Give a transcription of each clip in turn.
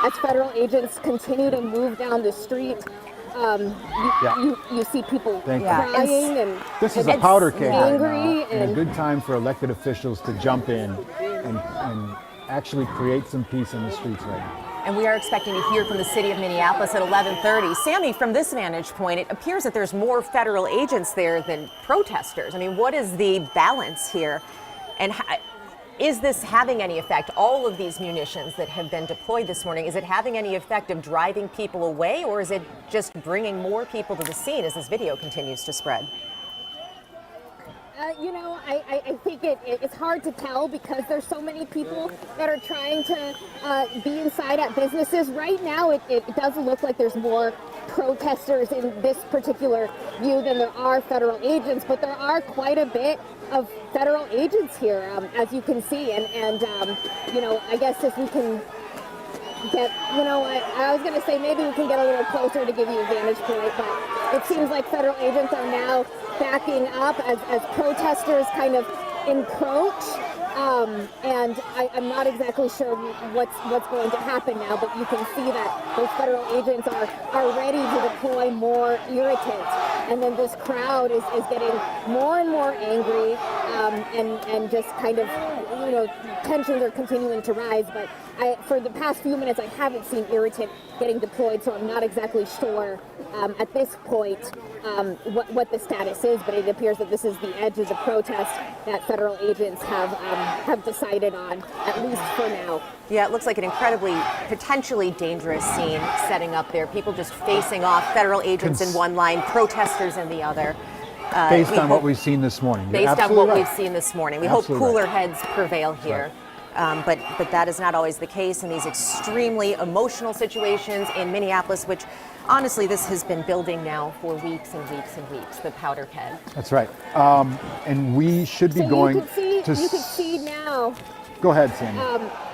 as federal agents continue to move down the street. You see people crying and this is a powder keg angry right now, and a good time for elected officials to jump in and actually create some peace in the streets right now. And we are expecting to hear from the city of Minneapolis at 11:30. Sammy, from this vantage point, it appears that there's more federal agents there than protesters. I mean, what is the balance here? And is this having any effect? All of these munitions that have been deployed this morning, is it having any effect of driving people away, or is it just bringing more people to the scene as this video continues to spread? I think it's hard to tell because there's so many people that are trying to be inside at businesses. Right now, it does look like there's more protesters in this particular view than there are federal agents, but there are quite a bit of federal agents here, as you can see. And I guess if we can get, I was going to say maybe we can get a little closer to give you a vantage point, but it seems like federal agents are now backing up as protesters kind of encroach. And I'm not exactly sure what's going to happen now, but you can see that those federal agents are ready to deploy more irritants. And then this crowd is getting more and more angry, and just kind of, tensions are continuing to rise. But for the past few minutes, I haven't seen irritant getting deployed, so I'm not exactly sure at this point what the status is, but it appears that this is the edge of the protest that federal agents have decided on, at least for now. Yeah, it looks like an incredibly, potentially dangerous scene setting up there. People just facing off, federal agents in one line, protesters in the other. Based on what we've seen this morning. Based on what we've seen this morning. We hope cooler heads prevail here. But that is not always the case in these extremely emotional situations in Minneapolis, which honestly, this has been building now for weeks and weeks and weeks, the powder keg. That's right. And we should be going you can see now. Go ahead, Sandy.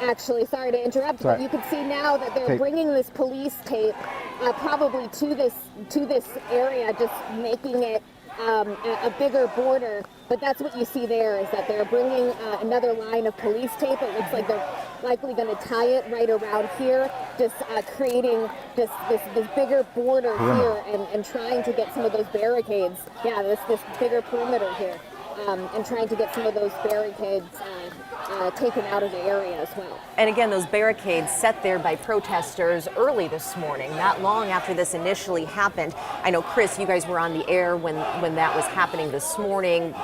Actually, sorry to interrupt, but you can see now that they're bringing this police tape probably to this area, just making it a bigger border. But that's what you see there, is that they're bringing another line of police tape. It looks like they're likely going to tie it right around here, just creating just this bigger border here and trying to get some of those barricades. Yeah, this bigger perimeter here. And trying to get some of those barricades taken out of the area as well. And again, those barricades set there by protesters early this morning, not long after this initially happened. I know, Chris, you guys were on the air when that was happening this morning.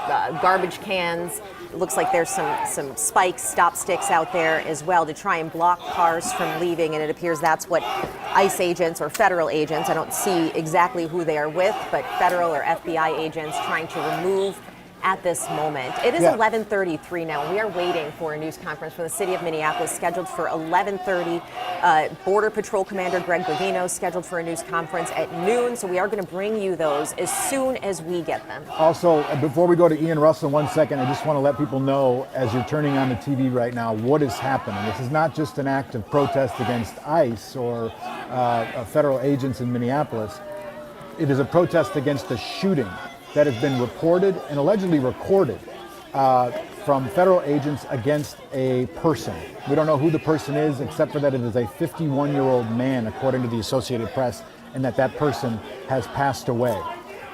Garbage cans. It looks like there's some spikes, stop sticks out there as well to try and block cars from leaving. And it appears that's what ICE agents or federal agents, I don't see exactly who they are with, but federal or FBI agents trying to remove at this moment. It is 11:33 now, and we are waiting for a news conference from the city of Minneapolis scheduled for 11:30. Border Patrol Commander Greg Bavino scheduled for a news conference at noon, so we are going to bring you those as soon as we get them. Also, before we go to Ian Russell, 1 second, I just want to let people know, as you're turning on the TV right now, what is happening. This is not just an act of protest against ICE or federal agents in Minneapolis. It is a protest against the shooting that has been reported and allegedly recorded from federal agents against a person. We don't know who the person is, except for that it is a 51-year-old man, according to the Associated Press, and that person has passed away.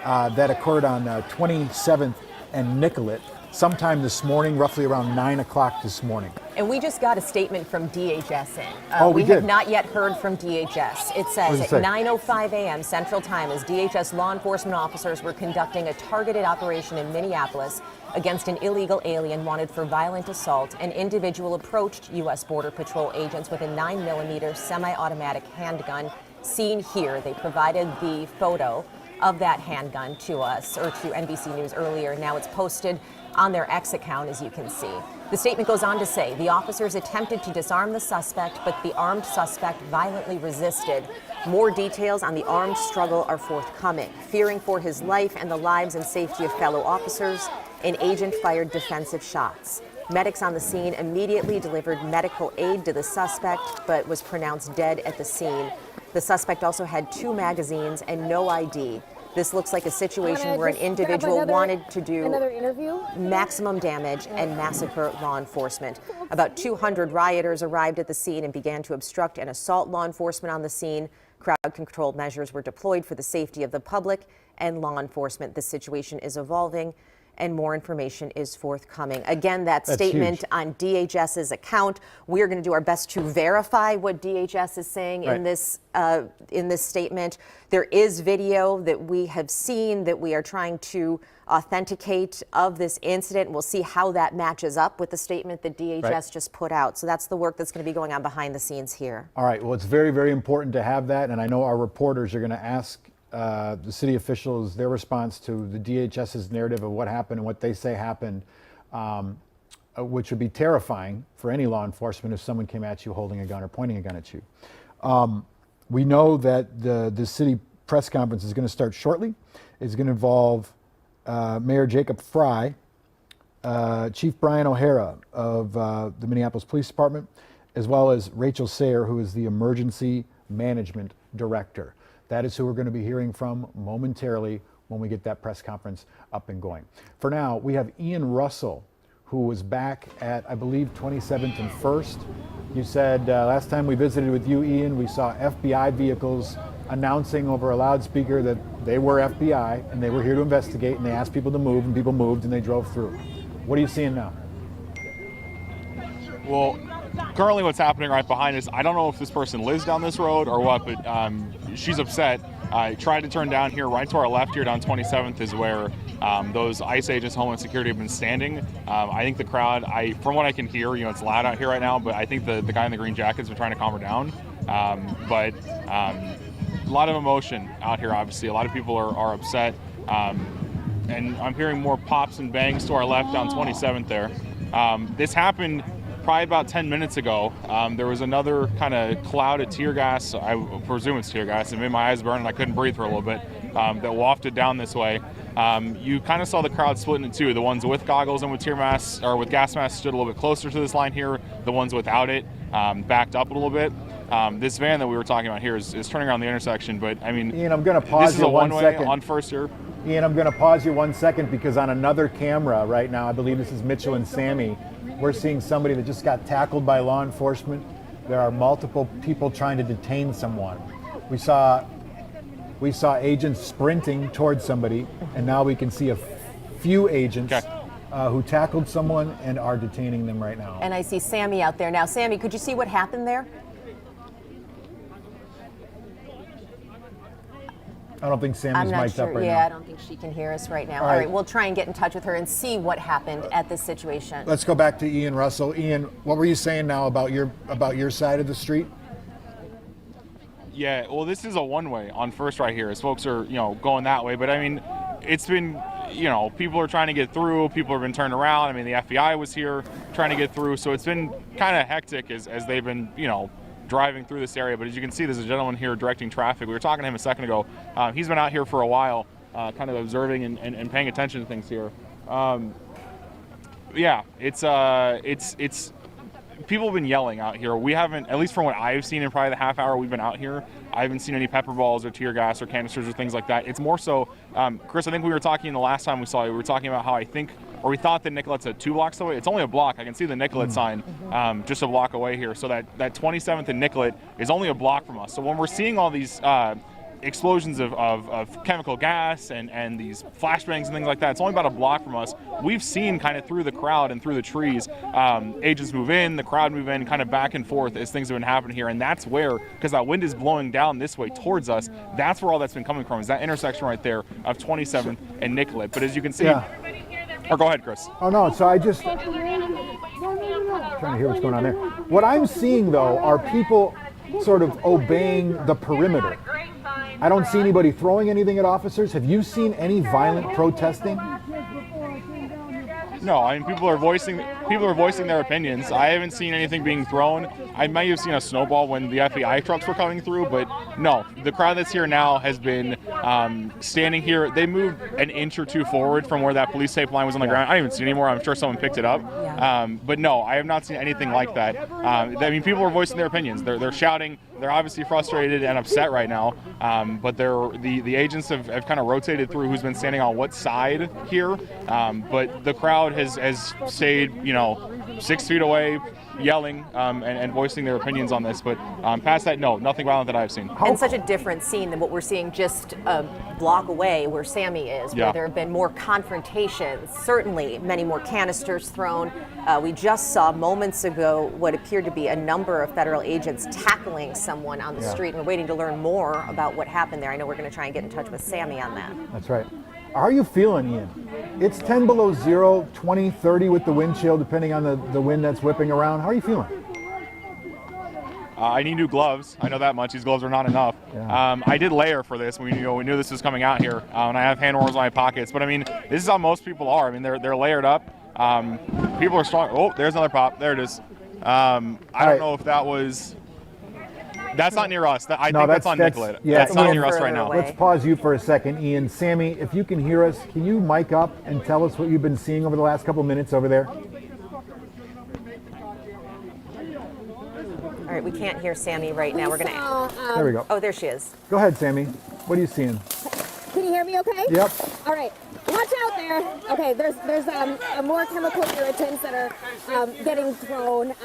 That occurred on 27th and Nicollet sometime this morning, roughly around 9 o'clock this morning. And we just got a statement from DHS in. We have not yet heard from DHS. It says at 9:05 a.m. Central Time, as DHS law enforcement officers were conducting a targeted operation in Minneapolis against an illegal alien wanted for violent assault, an individual approached U.S. Border Patrol agents with a 9mm semi-automatic handgun. Seen here, they provided the photo of that handgun to us, or to NBC News earlier. Now it's posted on their X account, as you can see. The statement goes on to say the officers attempted to disarm the suspect, but the armed suspect violently resisted. More details on the armed struggle are forthcoming. Fearing for his life and the lives and safety of fellow officers, an agent fired defensive shots. Medics on the scene immediately delivered medical aid to the suspect, but was pronounced dead at the scene. The suspect also had 2 magazines and no ID. This looks like a situation where an individual wanted to do maximum damage and massacre law enforcement. About 200 rioters arrived at the scene and began to obstruct and assault law enforcement on the scene. Crowd control measures were deployed for the safety of the public and law enforcement. The situation is evolving, and more information is forthcoming. Again, that's statement huge. On DHS's account. We're going to do our best to verify what DHS is saying in this statement. There is video that we have seen that we are trying to authenticate of this incident. We'll see how that matches up with the statement that DHS just put out. So that's the work that's going to be going on behind the scenes here. All right. Well, it's very, very important to have that. And I know our reporters are going to ask the city officials their response to the DHS's narrative of what happened and what they say happened, which would be terrifying for any law enforcement if someone came at you holding a gun or pointing a gun at you. We know that the city press conference is going to start shortly. It's going to involve Mayor Jacob Fry, Chief Brian O'Hara of the Minneapolis Police Department, as well as Rachel Sayer, who is the Emergency Management Director. That is who we're going to be hearing from momentarily when we get that press conference up and going. For now, we have Ian Russell, who was back at, I believe, 27th and 1st. You said last time we visited with you, Ian, we saw FBI vehicles announcing over a loudspeaker that they were FBI and they were here to investigate, and they asked people to move, and people moved and they drove through. What are you seeing now? Well, currently what's happening right behind us, I don't know if this person lives down this road or what, but she's upset. I tried to turn down here, right to our left here down 27th is where those ICE agents, Homeland Security, have been standing. I think the crowd, from what I can hear, it's loud out here right now, but I think the guy in the green jacket's been trying to calm her down. But a lot of emotion out here, obviously. A lot of people are upset. And I'm hearing more pops and bangs to our left down 27th there. This happened probably about 10 minutes ago. There was another kind of cloud of tear gas, I presume it's tear gas, it made my eyes burn and I couldn't breathe for a little bit, that wafted down this way. You kind of saw the crowd split into two. The ones with goggles and with tear masks, or with gas masks, stood a little bit closer to this line here. The ones without it backed up a little bit. This van that we were talking about here is turning around the intersection, but I mean, Ian, I'm going to pause you 1 second. On First here. Ian, I'm going to pause you 1 second because on another camera right now, I believe this is Mitchell and Sammy, we're seeing somebody that just got tackled by law enforcement. There are multiple people trying to detain someone. We saw agents sprinting towards somebody, and now we can see a few agents who tackled someone and are detaining them right now. And I see Sammy out there now. Sammy, could you see what happened there? I don't think Sammy's mic'd up right now. Yeah, I don't think she can hear us right now. All right, we'll try and get in touch with her and see what happened at this situation. Let's go back to Ian Russell. Ian, what were you saying now about your side of the street? Yeah, well, this is a one-way on First right here, as folks are, going that way. But I mean, it's been, people are trying to get through. People have been turned around. I mean, the FBI was here trying to get through. So it's been kind of hectic as they've been, driving through this area. But as you can see, there's a gentleman here directing traffic. We were talking to him a second ago. He's been out here for a while, kind of observing and paying attention to things here. Yeah, it's people have been yelling out here. We haven't, at least from what I've seen in probably the half hour we've been out here, I haven't seen any pepper balls or tear gas or canisters or things like that. It's more so, Chris, I think we were talking the last time we saw you, we were talking about how we thought that Nicollet's at 2 blocks away. It's only a block. I can see the Nicollet sign just a block away here. So that 27th and Nicollet is only a block from us. So when we're seeing all these explosions of chemical gas and these flashbangs and things like that, it's only about a block from us. We've seen kind of through the crowd and through the trees, agents move in, the crowd move in, kind of back and forth as things have been happening here. And that's where, because that wind is blowing down this way towards us, that's where all that's been coming from, is that intersection right there of 27th and Nicollet. But as you can see, or go ahead, Chris. Oh no, so I just trying to hear what's going on there. What I'm seeing though are people sort of obeying the perimeter. I don't see anybody throwing anything at officers. Have you seen any violent protesting? No, I mean people are voicing their opinions. I haven't seen anything being thrown. I might have seen a snowball when the FBI trucks were coming through, but no, the crowd that's here now has been standing here. They moved an inch or two forward from where that police tape line was on the ground. I don't even see it anymore. I'm sure someone picked it up. But no, I have not seen anything like that. I mean, people are voicing their opinions. They're shouting. They're obviously frustrated and upset right now, but the agents have kind of rotated through who's been standing on what side here, but the crowd has stayed, 6 feet away, yelling and voicing their opinions on this. But past that, no, nothing violent that I've seen. And such a different scene than what we're seeing just a block away where Sammy is, where there have been more confrontations, certainly many more canisters thrown. We just saw moments ago what appeared to be a number of federal agents tackling someone on the street, and we're waiting to learn more about what happened there. I know we're going to try and get in touch with Sammy on that. That's right. How are you feeling, Ian? It's 10 below zero, 20, 30 with the wind chill, depending on the wind that's whipping around. How are you feeling? I need new gloves. I know that much. These gloves are not enough. Yeah. I did layer for this. We knew this was coming out here, and I have hand warmers in my pockets. But I mean, this is how most people are. I mean, they're layered up. People are strong. Oh, there's another pop. There it is. I don't know if that was. That's not near us. I think that's on Nicollet. Yeah, that's not near us right now. Let's pause you for a second, Ian. Sammy, if you can hear us, can you mic up and tell us what you've been seeing over the last couple minutes over there? All right, we can't hear Sammy right now. We're going to. There we go. Oh, there she is. Go ahead, Sammy. What are you seeing? Can you hear me okay? Yep. All right. Watch out there. Okay, there's more chemical irritants that are getting thrown.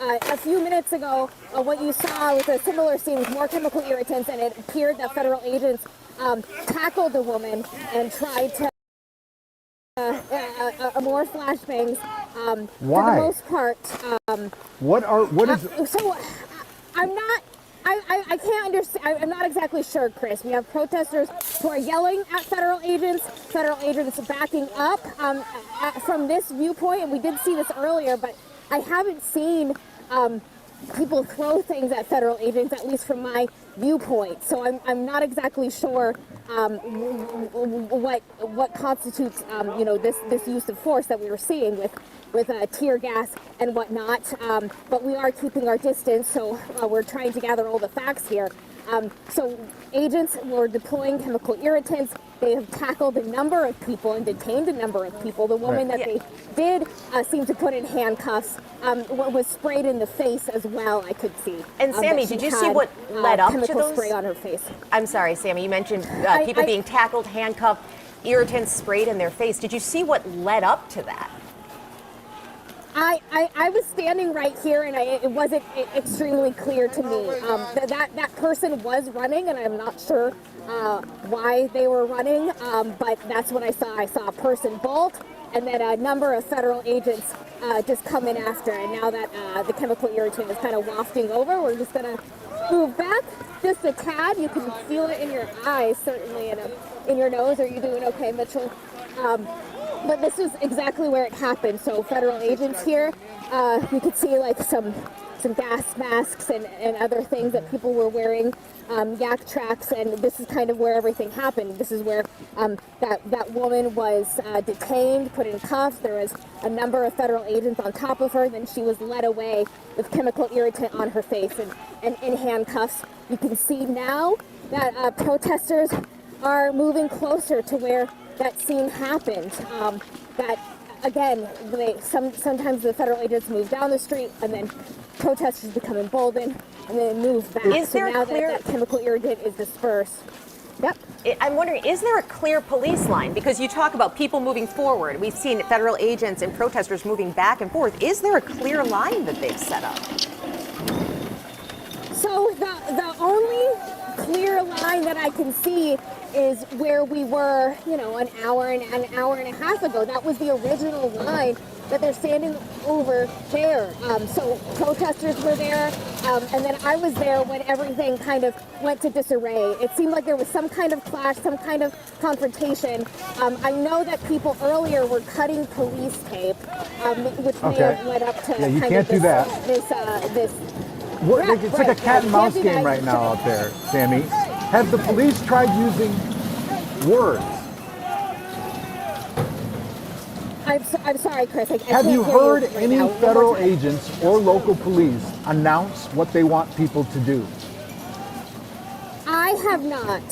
A few minutes ago, what you saw was a similar scene with more chemical irritants, and it appeared that federal agents tackled the woman and tried to more flashbangs. Why? For the most part. What is? So I'm not. I can't understand. I'm not exactly sure, Chris. We have protesters who are yelling at federal agents backing up from this viewpoint, and we did see this earlier, but I haven't seen people throw things at federal agents, at least from my viewpoint. So I'm not exactly sure what constitutes this use of force that we were seeing with tear gas and whatnot, but we are keeping our distance, so we're trying to gather all the facts here. So agents were deploying chemical irritants. They have tackled a number of people and detained a number of people. The woman that they did seem to put in handcuffs was sprayed in the face as well, I could see. And Sammy, did you see what led up to those? Spray on her face. I'm sorry, Sammy, you mentioned people being tackled, handcuffed, irritants sprayed in their face. Did you see what led up to that? I was standing right here, and it wasn't extremely clear to me. That person was running, and I'm not sure why they were running, but that's what I saw. I saw a person bolt, and then a number of federal agents just come in after. And now that the chemical irritant is kind of wafting over, we're just going to move back just a tad. You can feel it in your eyes, certainly, and in your nose. Are you doing okay, Mitchell? But this is exactly where it happened. So federal agents here, you could see like some gas masks and other things that people were wearing, yak tracks, and this is kind of where everything happened. This is where that woman was detained, put in cuffs. There was a number of federal agents on top of her. Then she was led away with chemical irritant on her face and in handcuffs. You can see now that protesters are moving closer to where that scene happened. That again, sometimes the federal agents move down the street, and then protesters become emboldened, and then move back. So now that chemical irritant is dispersed. Yep. I'm wondering, is there a clear police line? Because you talk about people moving forward. We've seen federal agents and protesters moving back and forth. Is there a clear line that they've set up? So the only clear line that I can see is where we were, an hour and a half ago. That was the original line that they're standing over there. So protesters were there, and then I was there when everything kind of went to disarray. It seemed like there was some kind of clash, some kind of confrontation. I know that people earlier were cutting police tape, which may have led up to you can't do that. It's like a cat and mouse game right now out there, Sammy. Have the police tried using words? I'm sorry, Chris. Have you heard any federal agents or local police announce what they want people to do? I have not.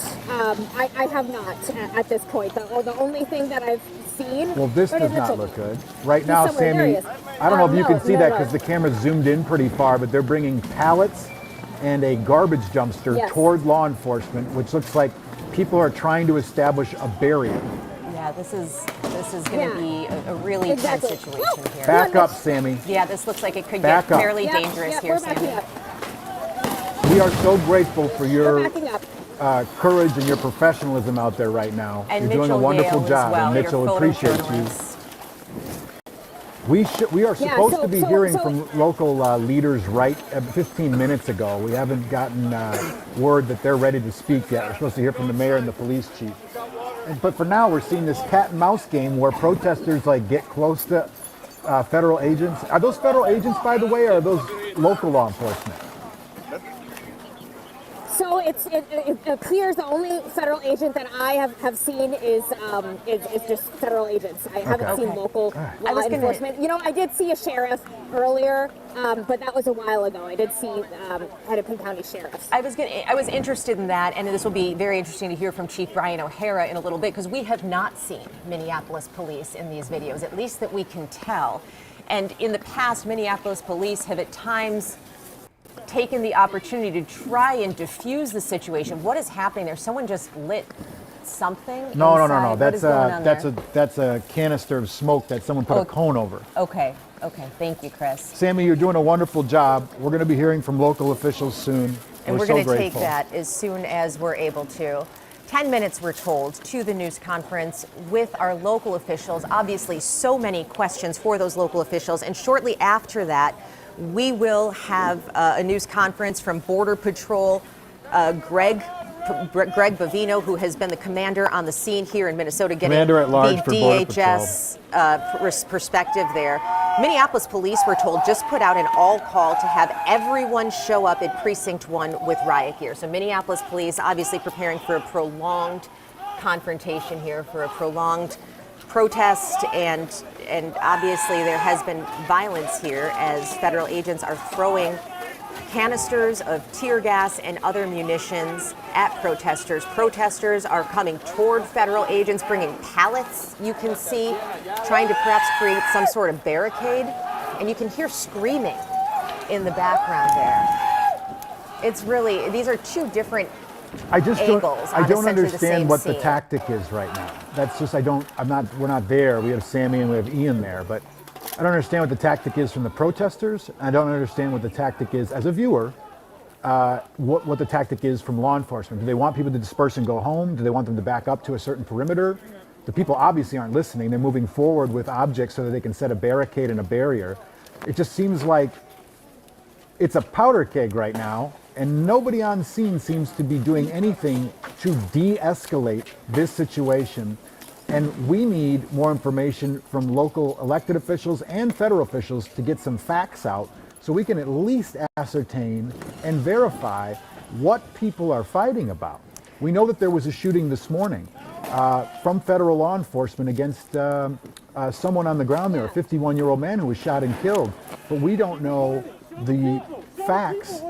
I have not at this point. The only thing that I've seen. Well, this does not look good. Right now, Sammy, I don't know if you can see that because the camera's zoomed in pretty far, but they're bringing pallets and a garbage dumpster toward law enforcement, which looks like people are trying to establish a barrier. Yeah, this is going to be a really tense situation here. Back up, Sammy. Yeah, this looks like it could get fairly dangerous here, Sammy. We are so grateful for your courage and your professionalism out there right now. And You're doing a wonderful job, and Mitchell appreciates you. We are supposed to be hearing from local leaders right 15 minutes ago. We haven't gotten word that they're ready to speak yet. We're supposed to hear from the mayor and the police chief. But for now, we're seeing this cat and mouse game where protesters get close to federal agents. Are those federal agents, by the way, or are those local law enforcement? So it appears the only federal agent that I have seen is just federal agents. I haven't seen local law enforcement. You know, I did see a sheriff earlier, but that was a while ago. I did see Hennepin County sheriffs. I was interested in that, and this will be very interesting to hear from Chief Brian O'Hara in a little bit, because we have not seen Minneapolis police in these videos, at least that we can tell. And in the past, Minneapolis police have at times taken the opportunity to try and diffuse the situation. What is happening there? Someone just lit something inside? No. That's a canister of smoke that someone put a cone over. Okay. Thank you, Chris. Sammy, you're doing a wonderful job. We're going to be hearing from local officials soon. And we're going to take that as soon as we're able to. 10 minutes, we're told, to the news conference with our local officials. Obviously, so many questions for those local officials. And shortly after that, we will have a news conference from Border Patrol, Greg Bavino, who has been the commander on the scene here in Minnesota, getting Commander at large the for Border DHS perspective there. Minneapolis police, we're told, just put out an all call to have everyone show up at Precinct 1 with riot gear. So Minneapolis police obviously preparing for a prolonged confrontation here, for a prolonged protest, and obviously there has been violence here as federal agents are throwing canisters of tear gas and other munitions at protesters. Protesters are coming toward federal agents, bringing pallets, you can see, trying to perhaps create some sort of barricade, and you can hear screaming in the background there. It's really, these are two different angles. I don't understand what the tactic is right now. That's just, we're not there. We have Sammy and we have Ian there, but I don't understand what the tactic is from the protesters. I don't understand what the tactic is as a viewer, what the tactic is from law enforcement. Do they want people to disperse and go home? Do they want them to back up to a certain perimeter? The people obviously aren't listening. They're moving forward with objects so that they can set a barricade and a barrier. It just seems like it's a powder keg right now, and nobody on scene seems to be doing anything to de-escalate this situation. And we need more information from local elected officials and federal officials to get some facts out so we can at least ascertain and verify what people are fighting about. We know that there was a shooting this morning from federal law enforcement against someone on the ground there, a 51-year-old man who was shot and killed, but we don't know the facts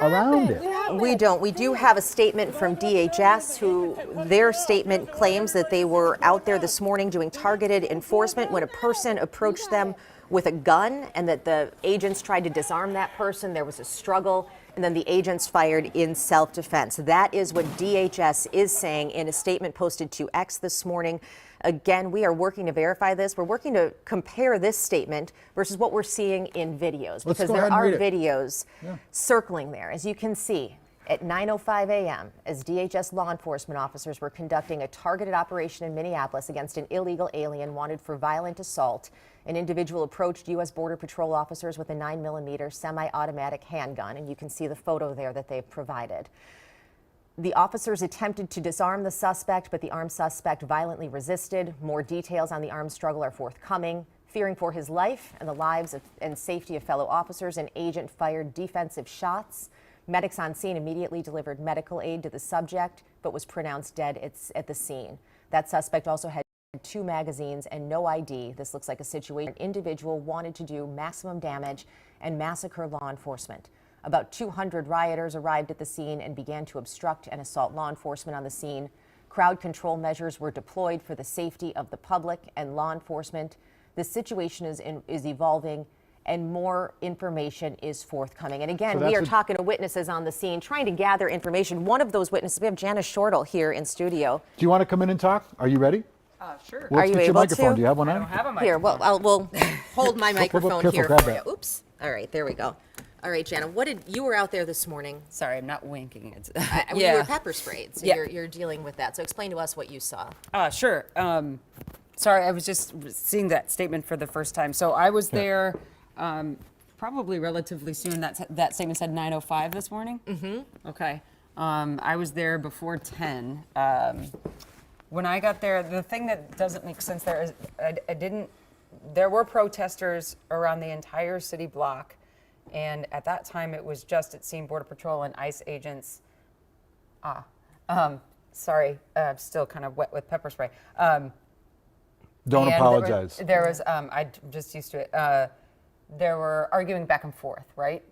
around it. We don't. We do have a statement from DHS, who their statement claims that they were out there this morning doing targeted enforcement when a person approached them with a gun, and that the agents tried to disarm that person. There was a struggle, and then the agents fired in self-defense. That is what DHS is saying in a statement posted to X this morning. Again, we are working to verify this. We're working to compare this statement versus what we're seeing in videos, because there are videos circling there, as you can see. At 9:05 a.m., as DHS law enforcement officers were conducting a targeted operation in Minneapolis against an illegal alien wanted for violent assault, an individual approached U.S. Border Patrol officers with a 9mm semi-automatic handgun, and you can see the photo there that they've provided. The officers attempted to disarm the suspect, but the armed suspect violently resisted. More details on the armed struggle are forthcoming. Fearing for his life and the lives and safety of fellow officers, an agent fired defensive shots. Medics on scene immediately delivered medical aid to the subject, but was pronounced dead at the scene. That suspect also had 2 magazines and no ID. This looks like a situation an individual wanted to do maximum damage and massacre law enforcement. About 200 rioters arrived at the scene and began to obstruct and assault law enforcement on the scene. Crowd control measures were deployed for the safety of the public and law enforcement. The situation is evolving and more information is forthcoming. And again, So we are talking to witnesses on the scene, trying to gather information. One of those witnesses, we have Janice Shortle here in studio. Do you want to come in and talk? Are you ready? Sure. Well, Are you get your able microphone. to? Do you have one on? I don't have a microphone. Here, well, we'll hold my microphone careful, here grab for that. you. Oops. All right, there we go. All right, Jana, you were out there this morning. Sorry, I'm not winking. It's You were pepper sprayed, so Yeah. you're dealing with that. So explain to us what you saw. Sure. Sorry, I was just seeing that statement for the first time. So I was there probably relatively soon. That statement said 9:05 this morning? Mm-hmm. Okay. I was there before 10. When I got there, the thing that doesn't make sense there is there were protesters around the entire city block. And at that time, it was just, it seemed, Border Patrol and ICE agents. Sorry, I'm still kind of wet with pepper spray. Don't apologize. There was I'm just used to it. There were arguing back and forth, right?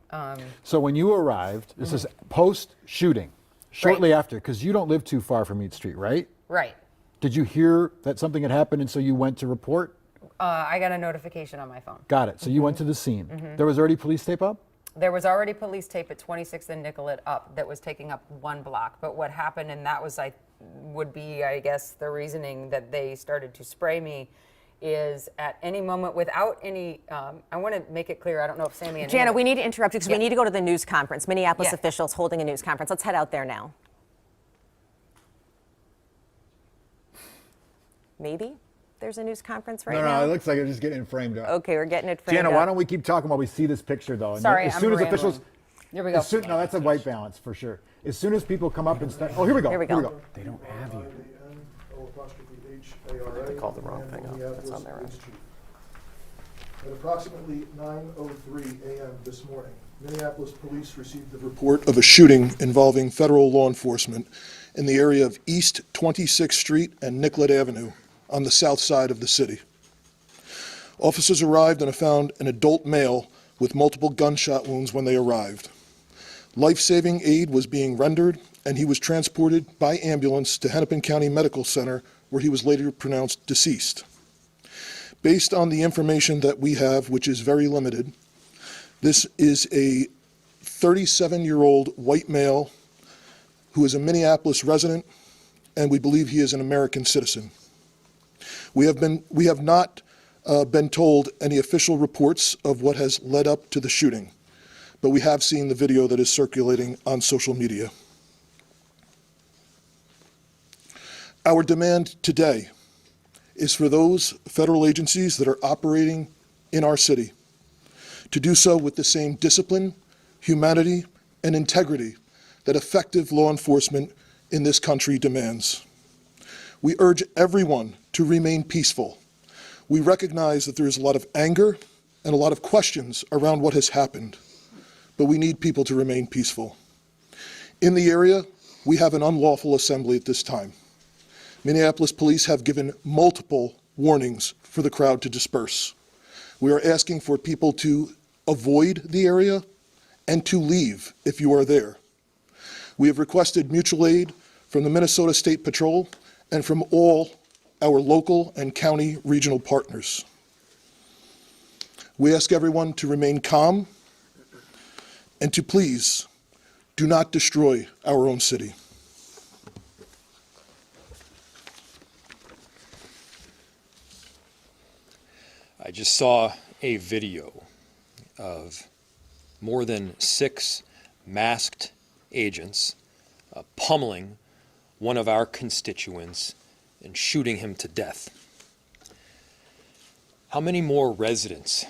So when you arrived, this is post-shooting, shortly after, because you don't live too far from Meade Street, right? Right. Did you hear that something had happened and so you went to report? I got a notification on my phone. Got it. So you went to the scene. There was already police tape up? There was already police tape at 26th and Nicollet up that was taking up one block. But what happened, and that was, I guess, the reasoning that they started to spray me, is at any moment without any, I want to make it clear, I don't know if Sammy and Jana, we need to interrupt you because we need to go to the news conference. Minneapolis Yeah. officials holding a news conference. Let's head out there now. Maybe there's a news conference right now. No, it looks like it's just getting framed up. Okay, we're getting it framed Jana, up. why don't we keep talking while we see this picture, though? And Sorry, as I'm soon as rambling. officials, Here we go. no, that's a white balance for sure. As soon as people come up and start, oh, here we go. Here we go. They don't have you. They called the wrong thing up. That's on their end. At approximately 9:03 a.m. this morning, Minneapolis police received the report of a shooting involving federal law enforcement in the area of East 26th Street and Nicollet Avenue on the south side of the city. Officers arrived and found an adult male with multiple gunshot wounds when they arrived. Life-saving aid was being rendered, and he was transported by ambulance to Hennepin County Medical Center, where he was later pronounced deceased. Based on the information that we have, which is very limited, this is a 37-year-old white male who is a Minneapolis resident, and we believe he is an American citizen. We have not been told any official reports of what has led up to the shooting, but we have seen the video that is circulating on social media. Our demand today is for those federal agencies that are operating in our city to do so with the same discipline, humanity, and integrity that effective law enforcement in this country demands. We urge everyone to remain peaceful. We recognize that there is a lot of anger and a lot of questions around what has happened, but we need people to remain peaceful. In the area, we have an unlawful assembly at this time. Minneapolis police have given multiple warnings for the crowd to disperse. We are asking for people to avoid the area and to leave if you are there. We have requested mutual aid from the Minnesota State Patrol and from all our local and county regional partners. We ask everyone to remain calm and to please do not destroy our own city. I just saw a video of more than 6 masked agents pummeling one of our constituents and shooting him to death. How many more residents,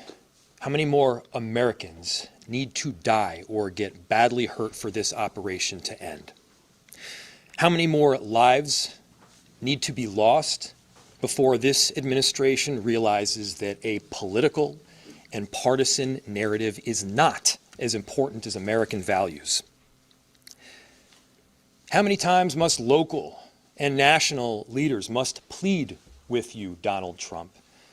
how many more Americans need to die or get badly hurt for this operation to end? How many more lives need to be lost before this administration realizes that a political and partisan narrative is not as important as American values? How many times must local and national leaders must plead with you, Donald Trump,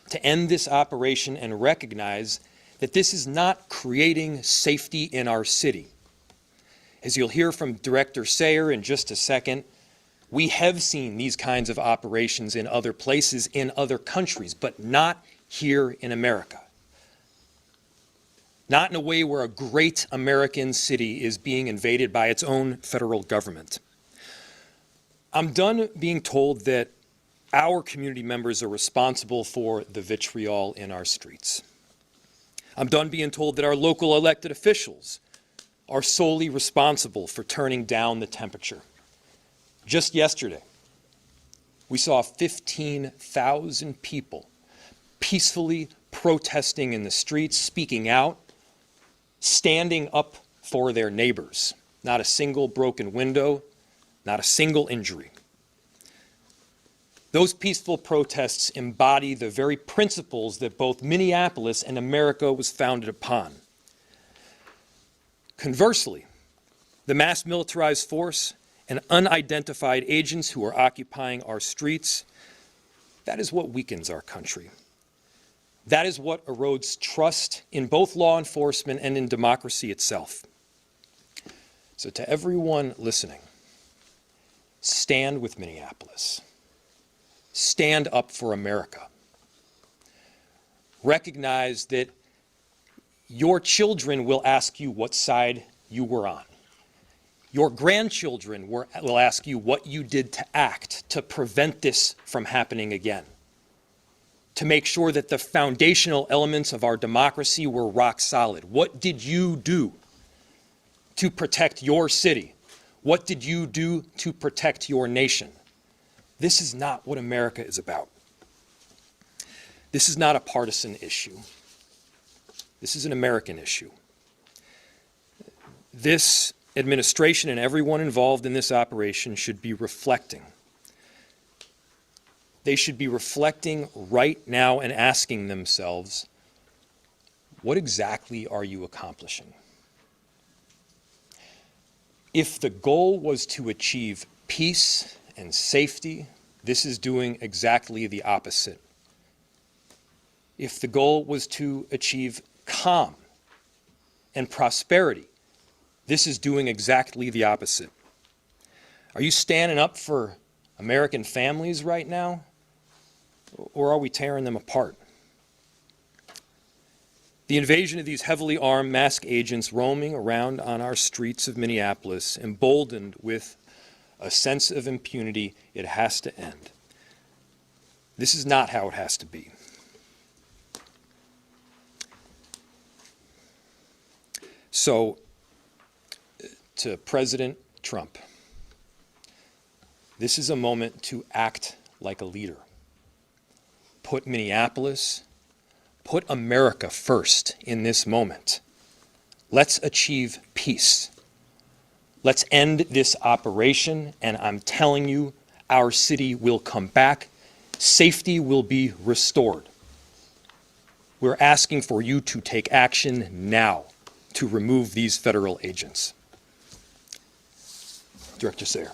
to end this operation and recognize that this is not creating safety in our city? As you'll hear from Director Sayer in just a second, we have seen these kinds of operations in other places, in other countries, but not here in America. not in a way where a great American city is being invaded by its own federal government. I'm done being told that our community members are responsible for the vitriol in our streets. I'm done being told that our local elected officials are solely responsible for turning down the temperature. Just yesterday, we saw 15,000 people peacefully protesting in the streets, speaking out, standing up for their neighbors. Not a single broken window, not a single injury. Those peaceful protests embody the very principles that both Minneapolis and America was founded upon. Conversely, the mass militarized force and unidentified agents who are occupying our streets, that is what weakens our country. That is what erodes trust in both law enforcement and in democracy itself. So to everyone listening, stand with Minneapolis. Stand up for America. Recognize that your children will ask you what side you were on. Your grandchildren will ask you what you did to act to prevent this from happening again, to make sure that the foundational elements of our democracy were rock solid. What did you do to protect your city? What did you do to protect your nation? This is not what America is about. This is not a partisan issue. This is an American issue. This administration and everyone involved in this operation should be reflecting. They should be reflecting right now and asking themselves, what exactly are you accomplishing? If the goal was to achieve peace and safety, this is doing exactly the opposite. If the goal was to achieve calm and prosperity, this is doing exactly the opposite. Are you standing up for American families right now, or are we tearing them apart? The invasion of these heavily armed masked agents roaming around on our streets of Minneapolis, emboldened with a sense of impunity, it has to end. This is not how it has to be. So, to President Trump, this is a moment to act like a leader. Put Minneapolis, put America first in this moment. Let's achieve peace. Let's end this operation, and I'm telling you, our city will come back. Safety will be restored. We're asking for you to take action now to remove these federal agents. Director Sayre.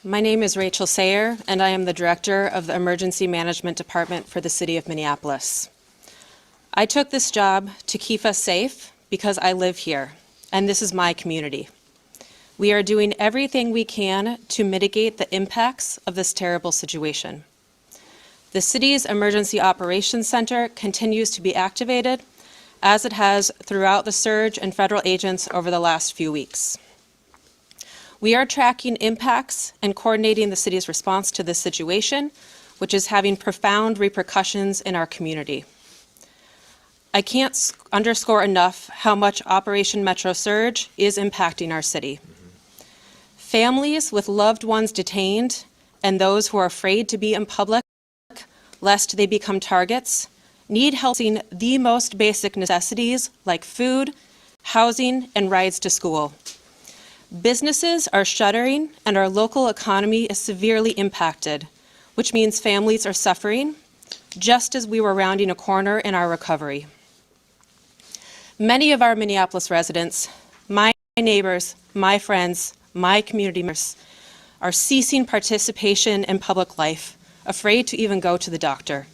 My name is Rachel Sayre, and I am the Director of the Emergency Management Department for the City of Minneapolis. I took this job to keep us safe because I live here, and this is my community. We are doing everything we can to mitigate the impacts of this terrible situation. The city's Emergency Operations Center continues to be activated, as it has throughout the surge in federal agents over the last few weeks. We are tracking impacts and coordinating the city's response to this situation, which is having profound repercussions in our community. I can't underscore enough how much Operation Metro Surge is impacting our city. Families with loved ones detained and those who are afraid to be in public lest they become targets need help in the most basic necessities like food, housing, and rides to school. Businesses are shuttering and our local economy is severely impacted, which means families are suffering, just as we were rounding a corner in our recovery. Many of our Minneapolis residents, my neighbors, my friends, my community members, are ceasing participation in public life, afraid to even go to the doctor.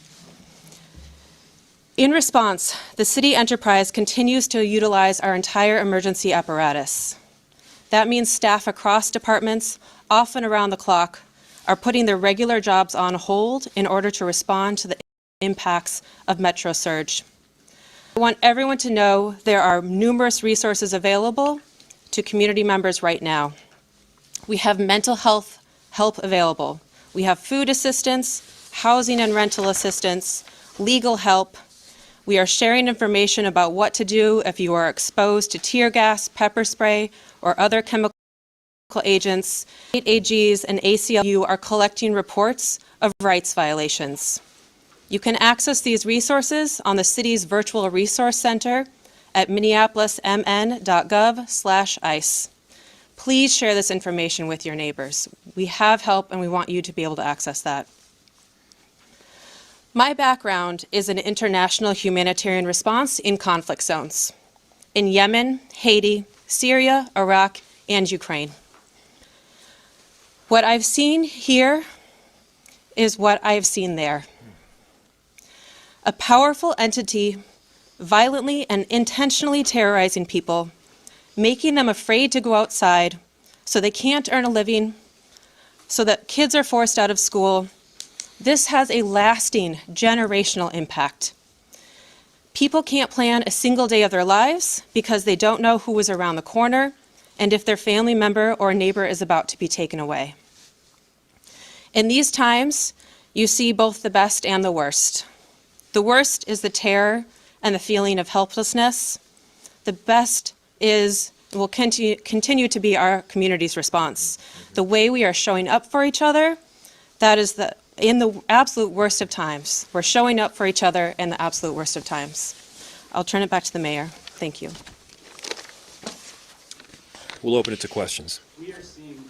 In response, the city enterprise continues to utilize our entire emergency apparatus. That means staff across departments, often around the clock, are putting their regular jobs on hold in order to respond to the impacts of Metro Surge. I want everyone to know there are numerous resources available to community members right now. We have mental health help available. We have food assistance, housing and rental assistance, legal help. We are sharing information about what to do if you are exposed to tear gas, pepper spray, or other chemical agents. State AGs and ACLU are collecting reports of rights violations. You can access these resources on the city's virtual resource center at minneapolismn.gov/ICE. Please share this information with your neighbors. We have help and we want you to be able to access that. My background is in international humanitarian response in conflict zones in Yemen, Haiti, Syria, Iraq, and Ukraine. What I've seen here is what I've seen there. A powerful entity violently and intentionally terrorizing people, making them afraid to go outside so they can't earn a living, so that kids are forced out of school. This has a lasting generational impact. People can't plan a single day of their lives because they don't know who is around the corner and if their family member or neighbor is about to be taken away. In these times, you see both the best and the worst. The worst is the terror and the feeling of helplessness. The best will continue to be our community's response. The way we are showing up for each other, that is in the absolute worst of times. We're showing up for each other in the absolute worst of times. I'll turn it back to the mayor. Thank you. We'll open it to questions. We are seeing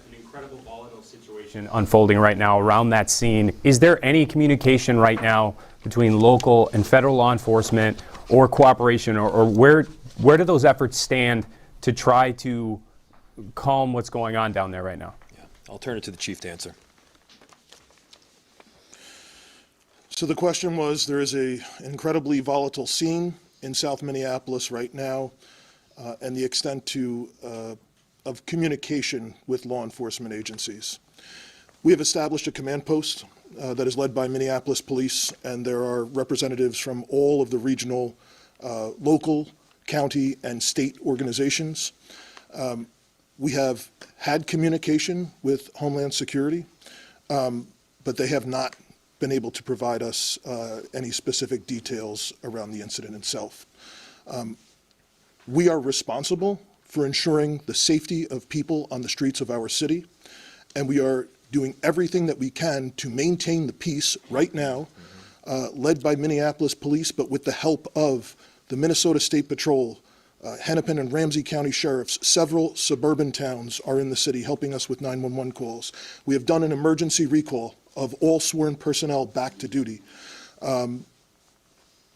an incredible volatile situation unfolding right now around that scene. Is there any communication right now between local and federal law enforcement or cooperation, or where do those efforts stand to try to calm what's going on down there right now? Yeah. I'll turn it to the chief to answer. So the question was, there is an incredibly volatile scene in South Minneapolis right now, and the extent of communication with law enforcement agencies. We have established a command post that is led by Minneapolis Police, and there are representatives from all of the regional, local, county, and state organizations. We have had communication with Homeland Security, but they have not been able to provide us any specific details around the incident itself. We are responsible for ensuring the safety of people on the streets of our city, and we are doing everything that we can to maintain the peace right now, led by Minneapolis Police, but with the help of the Minnesota State Patrol, Hennepin and Ramsey County Sheriffs. Several suburban towns are in the city helping us with 911 calls. We have done an emergency recall of all sworn personnel back to duty. And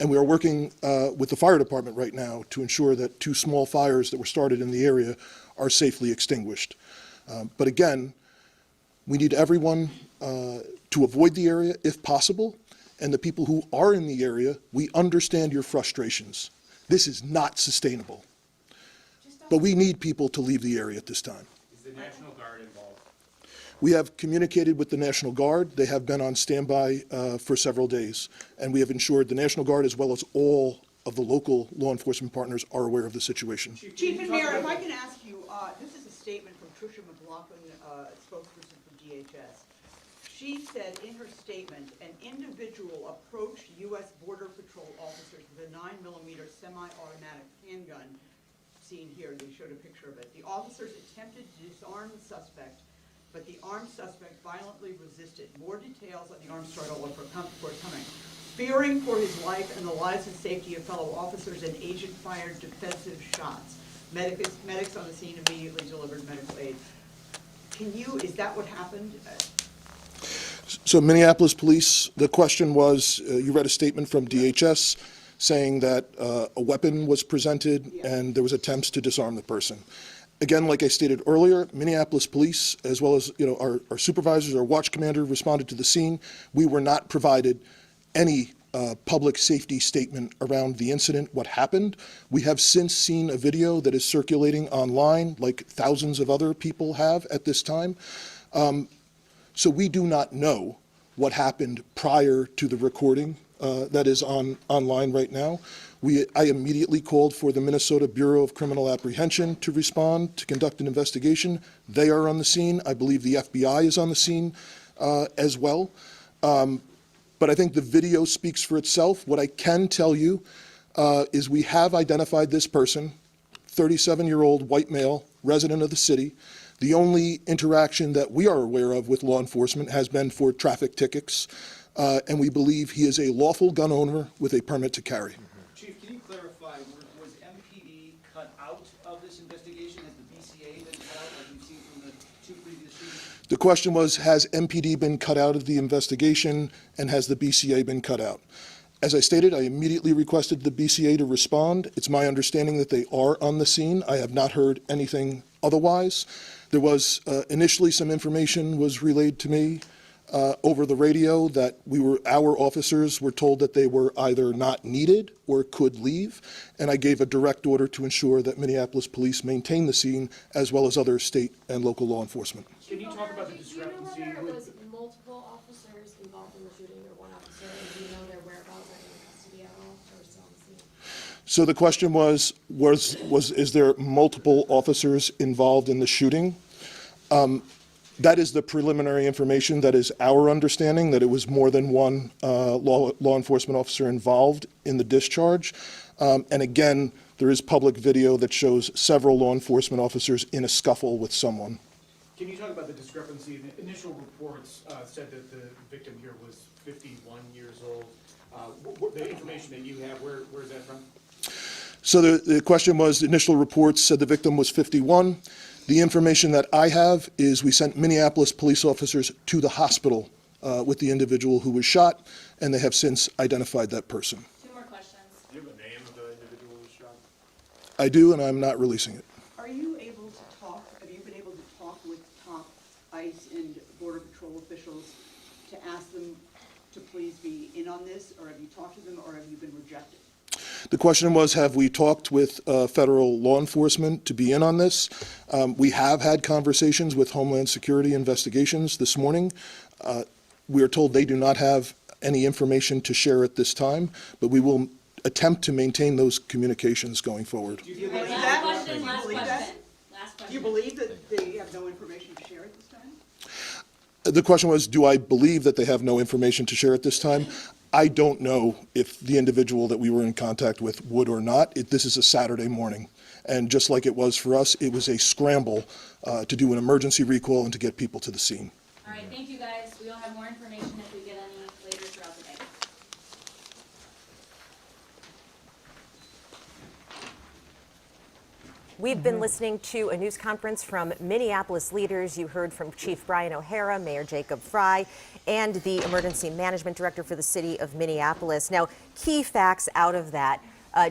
we are working with the fire department right now to ensure that 2 small fires that were started in the area are safely extinguished. But again, we need everyone to avoid the area if possible. And the people who are in the area, we understand your frustrations. This is not sustainable. But we need people to leave the area at this time. Is the National Guard involved? We have communicated with the National Guard. They have been on standby for several days. And we have ensured the National Guard, as well as all of the local law enforcement partners, are aware of the situation. Chief and Mayor, if I can ask you, this is a statement from Tricia McLaughlin, spokesperson for DHS. She said in her statement, an individual approached U.S. Border Patrol officers with a 9mm semi-automatic handgun. Seen here, they showed a picture of it. The officers attempted to disarm the suspect, but the armed suspect violently resisted. More details on the armed struggle are forthcoming. Fearing for his life and the lives and safety of fellow officers, an agent fired defensive shots. Medics on the scene immediately delivered medical aid. Is that what happened? So Minneapolis Police, the question was, you read a statement from DHS saying that a weapon was presented and there was attempts to disarm the person. Again, like I stated earlier, Minneapolis Police, as well as our supervisors, our watch commander, responded to the scene. We were not provided any public safety statement around the incident, what happened. We have since seen a video that is circulating online, like thousands of other people have at this time. So we do not know what happened prior to the recording that is online right now. I immediately called for the Minnesota Bureau of Criminal Apprehension to respond, to conduct an investigation. They are on the scene. I believe the FBI is on the scene as well. But I think the video speaks for itself. What I can tell you is we have identified this person, 37-year-old white male, resident of the city. The only interaction that we are aware of with law enforcement has been for traffic tickets, and we believe he is a lawful gun owner with a permit to carry. Chief, can you clarify, was MPD cut out of this investigation? Has the BCA been cut out, like we've seen from the two previous shootings? The question was, has MPD been cut out of the investigation, and has the BCA been cut out? As I stated, I immediately requested the BCA to respond. It's my understanding that they are on the scene. I have not heard anything otherwise. There was initially some information was relayed to me over the radio that our officers were told that they were either not needed or could leave, and I gave a direct order to ensure that Minneapolis police maintain the scene as well as other state and local law enforcement. Can you talk about the discrepancy? Do you know whether it was multiple officers involved in the shooting or one officer? And do you know their whereabouts? Are they in custody at all or still on the scene? So the question was is there multiple officers involved in the shooting? That is the preliminary information. That is our understanding, that it was more than one law enforcement officer involved in the discharge. And again, there is public video that shows several law enforcement officers in a scuffle with someone. Can you talk about the discrepancy? The initial reports said that the victim here was 51 years old. The information that you have, where is that from? So the question was, the initial reports said the victim was 51. The information that I have is we sent Minneapolis police officers to the hospital with the individual who was shot, and they have since identified that person. Two more questions. Do you have a name of the individual who was shot? I do, and I'm not releasing it. Are you able to talk, have you been able to talk with top ICE and Border Patrol officials to ask them to please be in on this, or have you talked to them, or have you been rejected? The question was, have we talked with federal law enforcement to be in on this? We have had conversations with Homeland Security investigations this morning. We are told they do not have any information to share at this time, but we will attempt to maintain those communications going forward. Do you believe that? Last question. Do you believe that they have no information to share at this time? The question was, do I believe that they have no information to share at this time? I don't know if the individual that we were in contact with would or not. This is a Saturday morning. And just like it was for us, it was a scramble to do an emergency recall and to get people to the scene. All right, thank you guys. We'll have more information if we get any later throughout the day. We've been listening to a news conference from Minneapolis leaders. You heard from Chief Brian O'Hara, Mayor Jacob Fry, and the Emergency Management Director for the City of Minneapolis. Now, key facts out of that.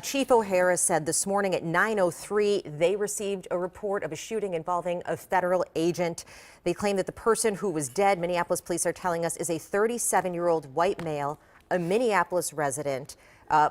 Chief O'Hara said this morning at 9:03 they received a report of a shooting involving a federal agent. They claim that the person who was dead, Minneapolis police are telling us, is a 37-year-old white male, a Minneapolis resident.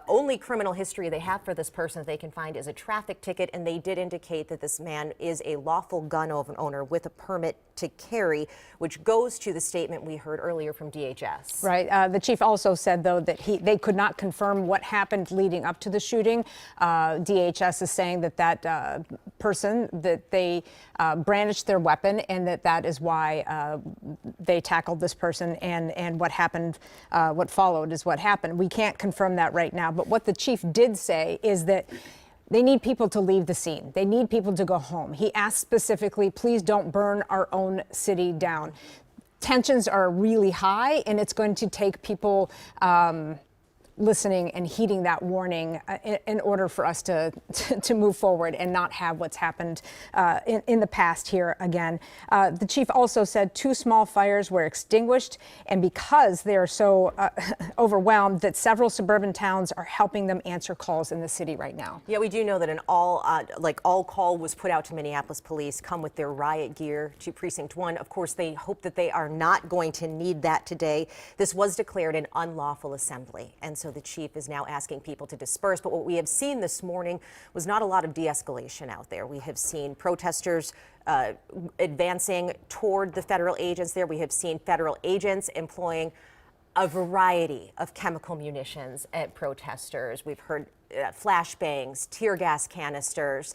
Only criminal history they have for this person that they can find is a traffic ticket, and they did indicate that this man is a lawful gun owner with a permit to carry, which goes to the statement we heard earlier from DHS. Right. The chief also said, though, that they could not confirm what happened leading up to the shooting. DHS is saying that person, that they brandished their weapon, and that is why they tackled this person, and what happened, what followed is what happened. We can't confirm that right now, but what the chief did say is that they need people to leave the scene. They need people to go home. He asked specifically, please don't burn our own city down. Tensions are really high, and it's going to take people listening and heeding that warning in order for us to move forward and not have what's happened in the past here again. The chief also said 2 small fires were extinguished, and because they are so overwhelmed, that several suburban towns are helping them answer calls in the city right now. Yeah, we do know that an all call was put out to Minneapolis police, come with their riot gear to Precinct 1. Of course, they hope that they are not going to need that today. This was declared an unlawful assembly, and so the chief is now asking people to disperse. But what we have seen this morning was not a lot of de-escalation out there. We have seen protesters advancing toward the federal agents there. We have seen federal agents employing a variety of chemical munitions at protesters. We've heard flashbangs, tear gas canisters.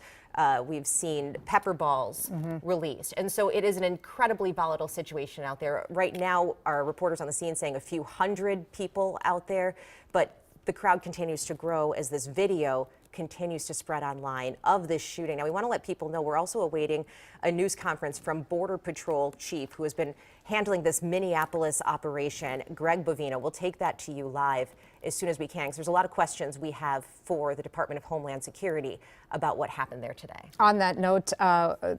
We've seen pepper balls released. And so it is an incredibly volatile situation out there. Right now, our reporters on the scene saying a few hundred people out there, but the crowd continues to grow as this video continues to spread online of this shooting. Now, we want to let people know we're also awaiting a news conference from Border Patrol Chief, who has been handling this Minneapolis operation, Greg Bovino. We'll take that to you live as soon as we can, because there's a lot of questions we have for the Department of Homeland Security about what happened there today. On that note,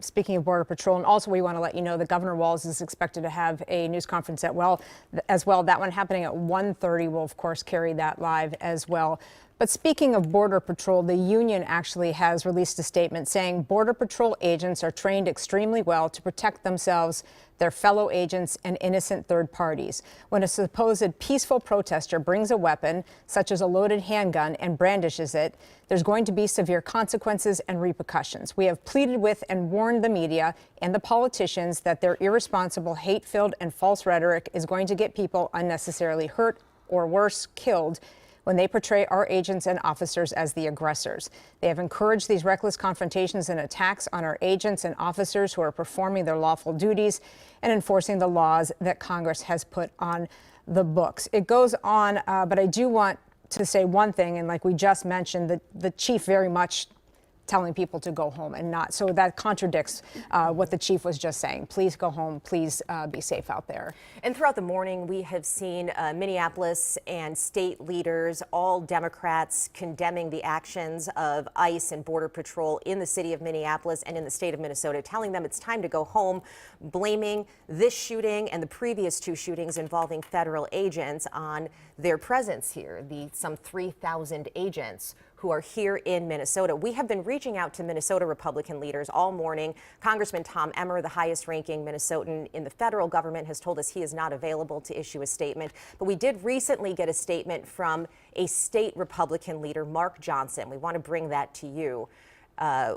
speaking of Border Patrol, and also we want to let you know that Governor Walz is expected to have a news conference as well. That one happening at 1:30. We'll, of course, carry that live as well. But speaking of Border Patrol, the union actually has released a statement saying Border Patrol agents are trained extremely well to protect themselves, their fellow agents, and innocent third parties. When a supposed peaceful protester brings a weapon, such as a loaded handgun, and brandishes it, there's going to be severe consequences and repercussions. We have pleaded with and warned the media and the politicians that their irresponsible, hate-filled, and false rhetoric is going to get people unnecessarily hurt or worse, killed, when they portray our agents and officers as the aggressors. They have encouraged these reckless confrontations and attacks on our agents and officers who are performing their lawful duties and enforcing the laws that Congress has put on the books. It goes on, but I do want to say one thing, and like we just mentioned, the chief very much telling people to go home and not. So that contradicts what the chief was just saying. Please go home. Please be safe out there. And throughout the morning, we have seen Minneapolis and state leaders, all Democrats, condemning the actions of ICE and Border Patrol in the city of Minneapolis and in the state of Minnesota, telling them it's time to go home, blaming this shooting and the previous two shootings involving federal agents on their presence here, some 3,000 agents who are here in Minnesota. We have been reaching out to Minnesota Republican leaders all morning. Congressman Tom Emmer, the highest ranking Minnesotan in the federal government, has told us he is not available to issue a statement. But we did recently get a statement from a state Republican leader, Mark Johnson. We want to bring that to you.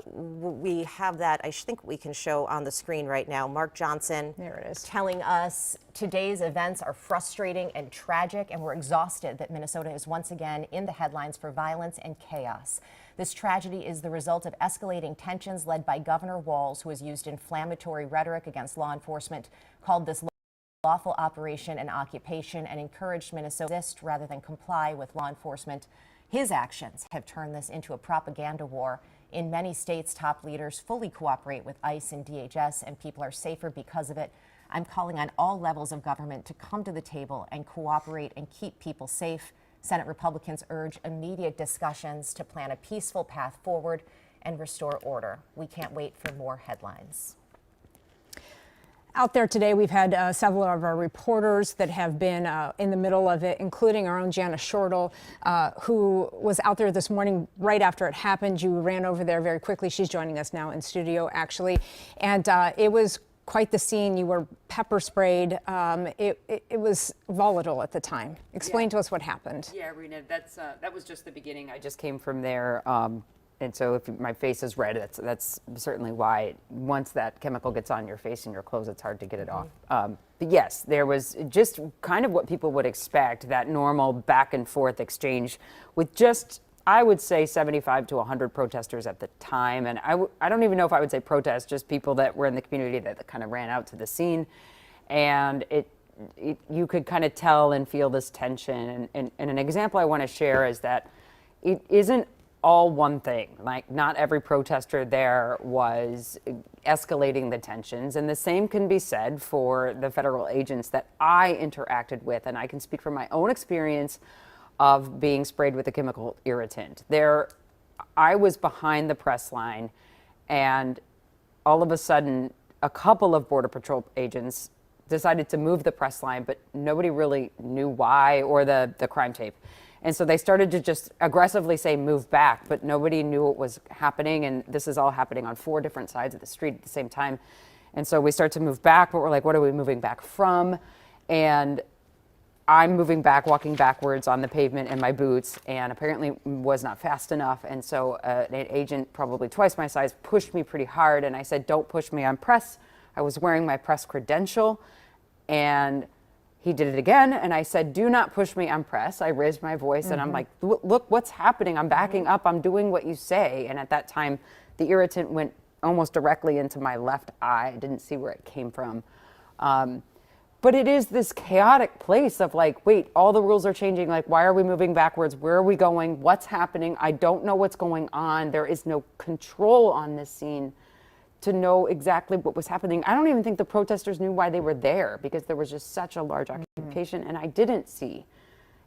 We have that, I think we can show on the screen right now. Mark Johnson, there it is, telling us today's events are frustrating and tragic, and we're exhausted that Minnesota is once again in the headlines for violence and chaos. This tragedy is the result of escalating tensions led by Governor Walz, who has used inflammatory rhetoric against law enforcement, called this lawful operation an occupation, and encouraged Minnesota to resist rather than comply with law enforcement. His actions have turned this into a propaganda war. In many states, top leaders fully cooperate with ICE and DHS, and people are safer because of it. I'm calling on all levels of government to come to the table and cooperate and keep people safe. Senate Republicans urge immediate discussions to plan a peaceful path forward and restore order. We can't wait for more headlines. Out there today, we've had several of our reporters that have been in the middle of it, including our own Jana Shortle, who was out there this morning right after it happened. You ran over there very quickly. She's joining us now in studio, actually. And it was quite the scene. You were pepper sprayed. It was volatile at the time. Explain to us what happened. Yeah, Rena, that was just the beginning. I just came from there. And so if my face is red, that's certainly why. Once that chemical gets on your face and your clothes, it's hard to get it off. But yes, there was just kind of what people would expect, that normal back and forth exchange with just, I would say, 75 to 100 protesters at the time. And I don't even know if I would say protest, just people that were in the community that kind of ran out to the scene. And you could kind of tell and feel this tension. And an example I want to share is that it isn't all one thing. Like, not every protester there was escalating the tensions, and the same can be said for the federal agents that I interacted with, and I can speak from my own experience of being sprayed with a chemical irritant. I was behind the press line, and all of a sudden, a couple of Border Patrol agents decided to move the press line, but nobody really knew why or the crime tape. And so they started to just aggressively say, move back, but nobody knew what was happening. And this is all happening on 4 different sides of the street at the same time. And so we start to move back, but we're like, what are we moving back from? And I'm moving back, walking backwards on the pavement in my boots, and apparently was not fast enough. And so an agent, probably twice my size, pushed me pretty hard. And I said, "Don't push me, I'm press." I was wearing my press credential, and he did it again. And I said, "Do not push me, I'm press." I raised my voice, and I'm like, "Look what's happening. I'm backing up. I'm doing what you say." And at that time, the irritant went almost directly into my left eye. I didn't see where it came from. But it is this chaotic place of like, wait, all the rules are changing. Like, why are we moving backwards? Where are we going? What's happening? I don't know what's going on. There is no control on this scene to know exactly what was happening. I don't even think the protesters knew why they were there, because there was just such a large occupation, and I didn't see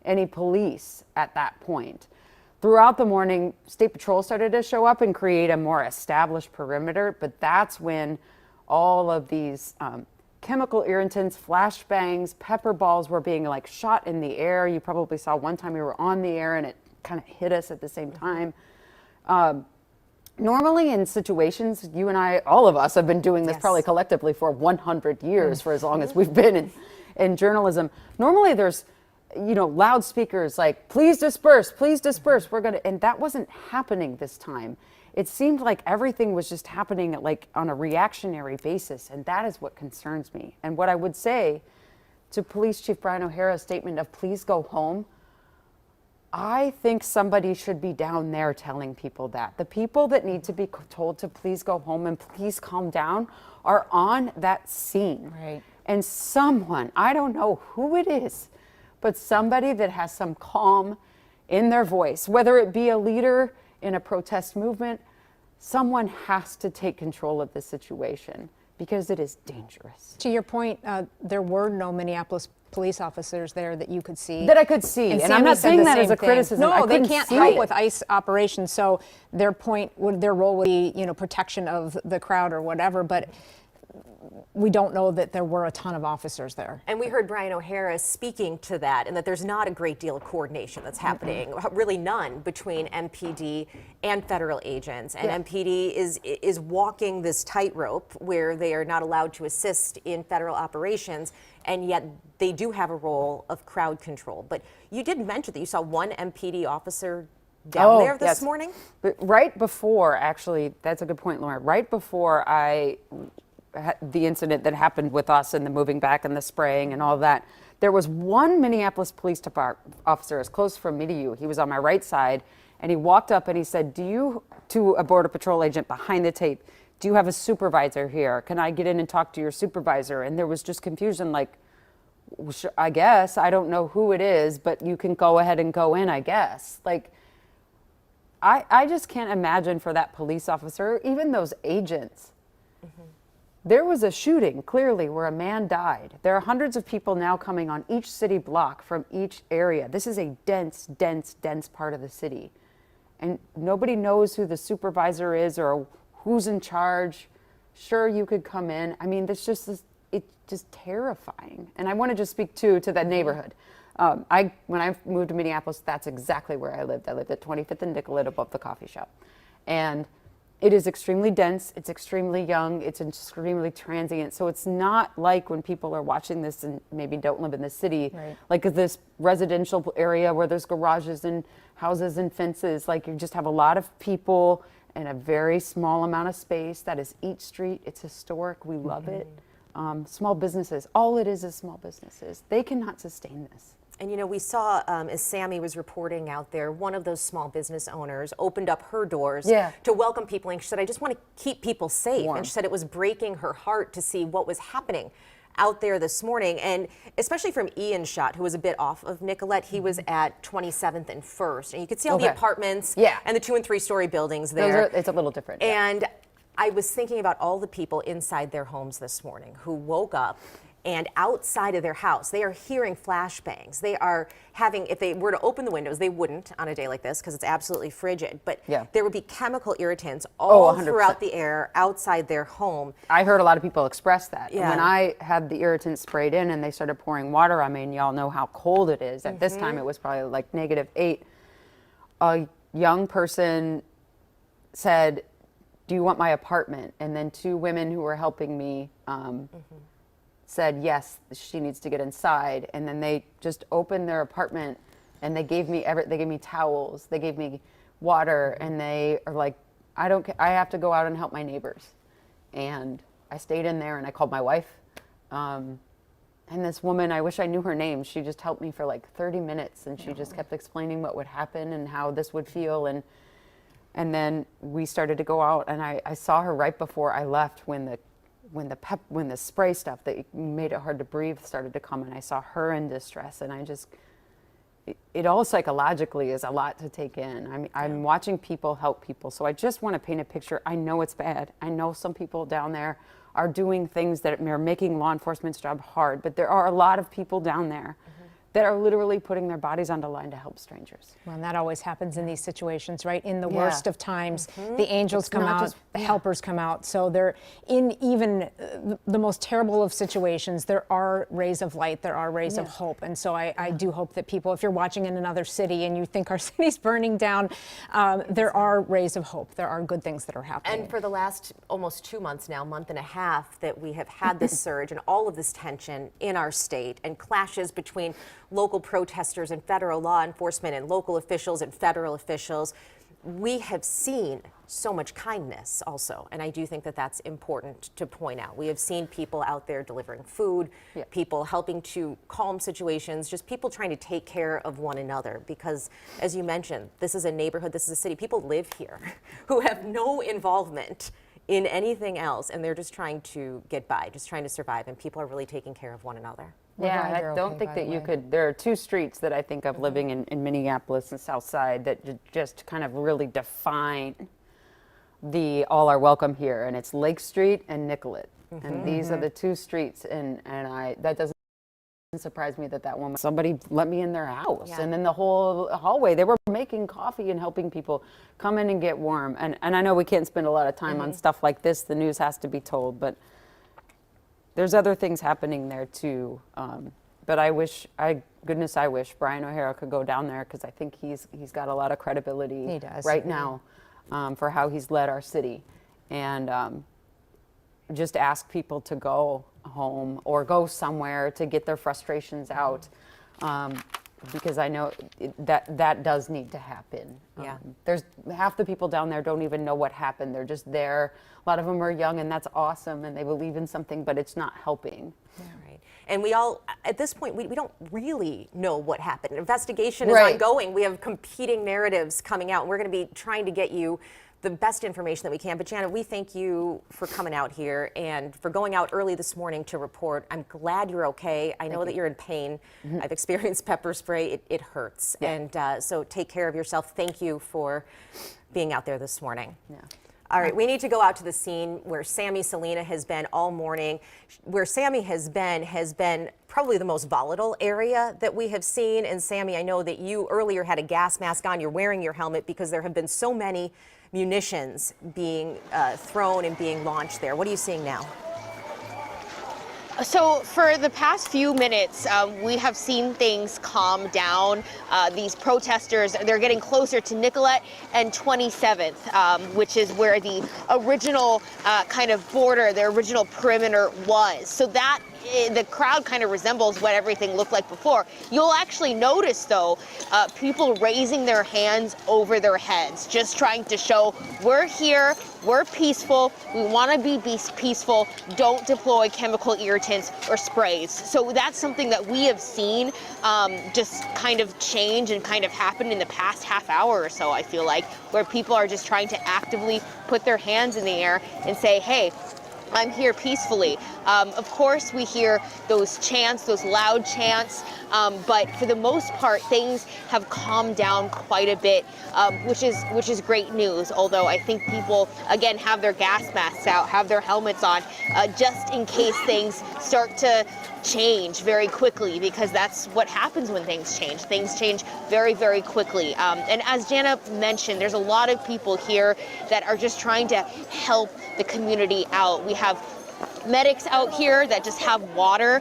any police at that point. Throughout the morning, State Patrol started to show up and create a more established perimeter, but that's when all of these chemical irritants, flashbangs, pepper balls were being like shot in the air. You probably saw one time we were on the air and it kind of hit us at the same time. Normally in situations, you and I, all of us have been doing this probably collectively for 100 years, for as long as we've been in journalism. Normally there's, loudspeakers like, please disperse, we're gonna, and that wasn't happening this time. It seemed like everything was just happening like on a reactionary basis, and that is what concerns me. And what I would say to Police Chief Brian O'Hara's statement of please go home, I think somebody should be down there telling people that. The people that need to be told to please go home and please calm down are on that scene. Right. And someone, I don't know who it is, but somebody that has some calm in their voice, whether it be a leader in a protest movement, someone has to take control of the situation because it is dangerous. To your point, there were no Minneapolis police officers there that you could see. That I could see, and I'm not saying that as a criticism. No, they can't help with ICE operations, so their role would be, protection of the crowd or whatever, but we don't know that there were a ton of officers there. And we heard Brian O'Hara speaking to that, and that there's not a great deal of coordination that's happening, really none, between MPD and federal agents. And MPD is walking this tightrope where they are not allowed to assist in federal operations, and yet they do have a role of crowd control. But you did mention that you saw one MPD officer down there this morning? But right before, actually, that's a good point, Laura. Right before the incident that happened with us and the moving back and the spraying and all that, there was one Minneapolis Police Department officer as close from me to you. He was on my right side, and he walked up and he said, to a Border Patrol agent behind the tape, do you have a supervisor here? Can I get in and talk to your supervisor? And there was just confusion, like, I guess, I don't know who it is, but you can go ahead and go in, I guess. Like, I just can't imagine for that police officer, even those agents. There was a shooting, clearly, where a man died. There are hundreds of people now coming on each city block from each area. This is a dense, dense, dense part of the city. And nobody knows who the supervisor is or who's in charge. Sure, you could come in. I mean, it's just terrifying. And I want to just speak to that neighborhood. When I moved to Minneapolis, that's exactly where I lived. I lived at 25th and Nicollet above the coffee shop. And it is extremely dense, it's extremely young, it's extremely transient. So it's not like when people are watching this and maybe don't live in the city, like this residential area where there's garages and houses and fences. Like, you just have a lot of people in a very small amount of space. That is each street. It's historic. We love it. Small businesses, all it is small businesses. They cannot sustain this. And we saw, as Sammy was reporting out there, one of those small business owners opened up her doors to welcome people. And she said, I just want to keep people safe. And she said it was breaking her heart to see what was happening out there this morning. And especially from Ian's shot, who was a bit off of Nicollet, he was at 27th and 1st. And you could see all the apartments and the 2- and 3-story buildings there. It's a little different. And I was thinking about all the people inside their homes this morning who woke up and outside of their house, they are hearing flashbangs. They are having, if they were to open the windows, they wouldn't on a day like this because it's absolutely frigid, but there would be chemical irritants all throughout the air outside their home. I heard a lot of people express that. Yeah. When I had the irritants sprayed in and they started pouring water on me, and y'all know how cold it is. At this time, it was probably like -8. A young person said, do you want my apartment? And then 2 women who were helping me said, yes, she needs to get inside. And then they just opened their apartment and they gave me they gave me towels, they gave me water, and they are like, I have to go out and help my neighbors. And I stayed in there and I called my wife. And this woman, I wish I knew her name, she just helped me for like 30 minutes and she just kept explaining what would happen and how this would feel. And then we started to go out, and I saw her right before I left when the spray stuff that made it hard to breathe started to come, and I saw her in distress, and it all psychologically is a lot to take in. I mean, I'm watching people help people, so I just want to paint a picture. I know it's bad. I know some people down there are doing things that are making law enforcement's job hard, but there are a lot of people down there that are literally putting their bodies on the line to help strangers. Well, and that always happens in these situations, right? In the worst of times, the angels come out, the helpers come out. So they're in even the most terrible of situations, there are rays of light, there are rays of hope. And so I do hope that people, if you're watching in another city and you think our city's burning down, there are rays of hope. There are good things that are happening. And for the last almost 2 months now, month and a half, that we have had this surge and all of this tension in our state and clashes between local protesters and federal law enforcement and local officials and federal officials, we have seen so much kindness also. And I do think that that's important to point out. We have seen people out there delivering food, people helping to calm situations, just people trying to take care of one another. Because as you mentioned, this is a neighborhood, this is a city, people live here who have no involvement in anything else, and they're just trying to get by, just trying to survive, and people are really taking care of one another. Yeah, I don't think that you could. There are two streets that I think of living in Minneapolis and South Side that just kind of really define the all are welcome here, and it's Lake Street and Nicollet. And these are the two streets, and that doesn't surprise me that woman, somebody let me in their house, and then the whole hallway, they were making coffee and helping people come in and get warm. And I know we can't spend a lot of time on stuff like this, the news has to be told, but there's other things happening there too. But I wish Brian O'Hara could go down there, because I think he's got a lot of credibility right now for how he's led our city. And just ask people to go home or go somewhere to get their frustrations out, because I know that does need to happen. There's half the people down there don't even know what happened. They're just there. A lot of them are young, and that's awesome, and they believe in something, but it's not helping. Right. And we all, at this point, we don't really know what happened. Investigation is ongoing. We have competing narratives coming out. We're going to be trying to get you the best information that we can. But Janet, we thank you for coming out here and for going out early this morning to report. I'm glad you're okay. I know that you're in pain. I've experienced pepper spray. It hurts. And so take care of yourself. Thank you for being out there this morning. All right, we need to go out to the scene where Sammy Selena has been all morning. Where Sammy has been probably the most volatile area that we have seen. And Sammy, I know that you earlier had a gas mask on. You're wearing your helmet because there have been so many munitions being thrown and being launched there. What are you seeing now? So for the past few minutes, we have seen things calm down. These protesters, they're getting closer to Nicollet and 27th, which is where the original kind of border, the original perimeter was. So that the crowd kind of resembles what everything looked like before. You'll actually notice, though, people raising their hands over their heads, just trying to show we're here, we're peaceful, we want to be peaceful, don't deploy chemical irritants or sprays. So that's something that we have seen just kind of change and kind of happen in the past half hour or so, I feel like, where people are just trying to actively put their hands in the air and say, hey, I'm here peacefully. Of course, we hear those chants, those loud chants, but for the most part, things have calmed down quite a bit, which is great news. Although I think people, again, have their gas masks out, have their helmets on, just in case things start to change very quickly, because that's what happens when things change. Things change very, very quickly. And as Jana mentioned, there's a lot of people here that are just trying to help the community out. We have medics out here that just have water.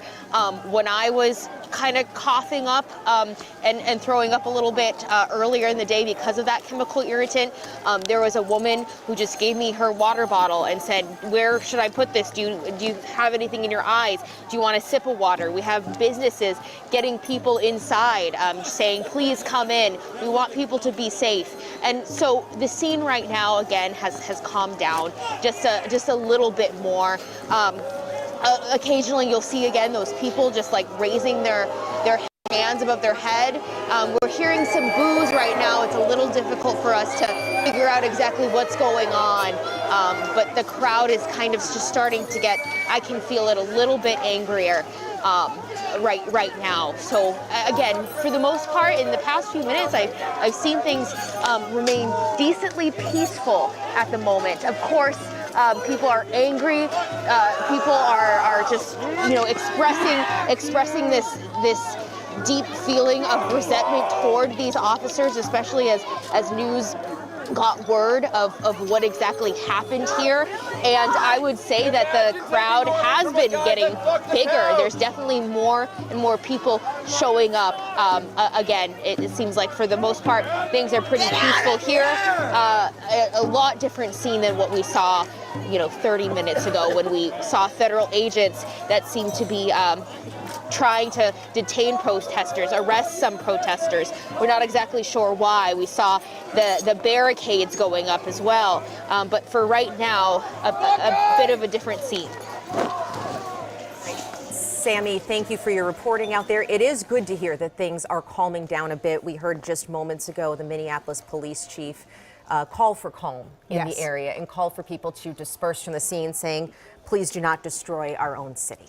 When I was kind of coughing up and throwing up a little bit earlier in the day because of that chemical irritant. There was a woman who just gave me her water bottle and said, "Where should I put this? Do you have anything in your eyes? Do you want a sip of water?" We have businesses getting people inside, saying, "Please come in. We want people to be safe." And so the scene right now, again, has calmed down just a little bit more. Occasionally you'll see again those people just like raising their hands above their head. We're hearing some boos right now. It's a little difficult for us to figure out exactly what's going on, but the crowd is kind of just starting to get, I can feel it, a little bit angrier right now. So again, for the most part, in the past few minutes, I've seen things remain decently peaceful at the moment. Of course, people are angry. People are just, expressing this deep feeling of resentment toward these officers, especially as news got word of what exactly happened here. And I would say that the crowd has been getting bigger. There's definitely more and more people showing up. Again, it seems like for the most part, things are pretty peaceful here. A lot different scene than what we saw, 30 minutes ago when we saw federal agents that seemed to be trying to detain protesters, arrest some protesters. We're not exactly sure why. We saw the barricades going up as well. But for right now, a bit of a different scene. Sammy, thank you for your reporting out there. It is good to hear that things are calming down a bit. We heard just moments ago the Minneapolis police chief call for calm in the area and call for people to disperse from the scene, saying, please do not destroy our own city.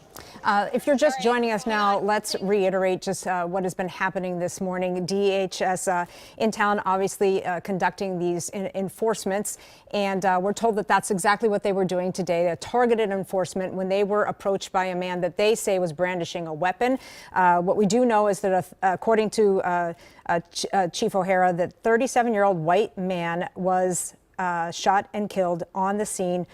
If you're just joining us now, let's reiterate just what has been happening this morning. DHS in town, obviously conducting these enforcements, and we're told that that's exactly what they were doing today, a targeted enforcement when they were approached by a man that they say was brandishing a weapon. What we do know is that according to Chief O'Hara, that 37-year-old white man was shot and killed on the scene.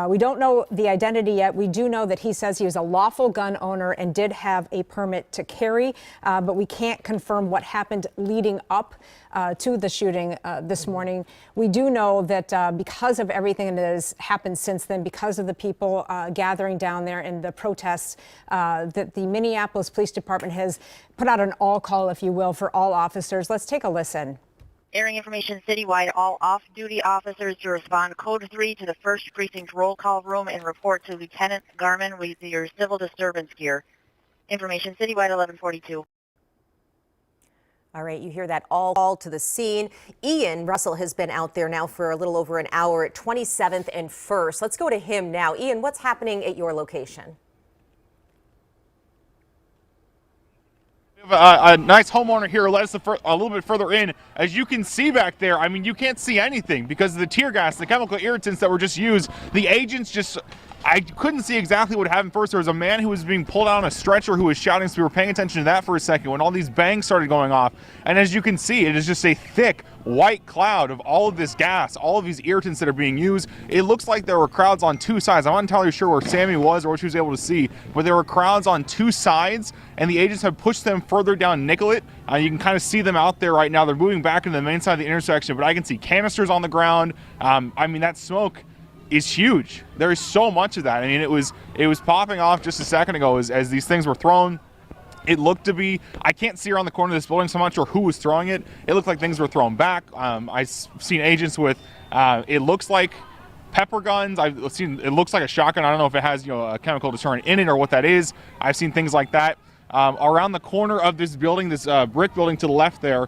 We don't know the identity yet. We do know that he says he was a lawful gun owner and did have a permit to carry, but we can't confirm what happened leading up to the shooting this morning. We do know that because of everything that has happened since then, because of the people gathering down there and the protests, that the Minneapolis Police Department has put out an all call, if you will, for all officers. Let's take a listen. Airing information citywide, all off-duty officers to respond code 3 to the 1st Precinct roll call room and report to Lieutenant Garman with your civil disturbance gear. Information citywide 1142. All right, you hear that all to the scene. Ian Russell has been out there now for a little over an hour at 27th and 1st. Let's go to him now. Ian, what's happening at your location? A nice homeowner here led us a little bit further in. As you can see back there, I mean, you can't see anything because of the tear gas, the chemical irritants that were just used. The agents just, I couldn't see exactly what happened first. There was a man who was being pulled out on a stretcher who was shouting, so we were paying attention to that for a second when all these bangs started going off. And as you can see, it is just a thick white cloud of all of this gas, all of these irritants that are being used. It looks like there were crowds on two sides. I'm not entirely sure where Sammy was or what she was able to see, but there were crowds on two sides, and the agents have pushed them further down Nicollet. You can kind of see them out there right now. They're moving back into the main side of the intersection, but I can see canisters on the ground. I mean, that smoke is huge. There is so much of that. I mean, it was popping off just a second ago as these things were thrown. It looked to be, I can't see around the corner of this building, so I'm not sure who was throwing it. It looked like things were thrown back. I've seen agents with, it looks like pepper guns. I've seen, it looks like a shotgun. I don't know if it has, a chemical deterrent in it or what that is. I've seen things like that. Around the corner of this building, this brick building to the left there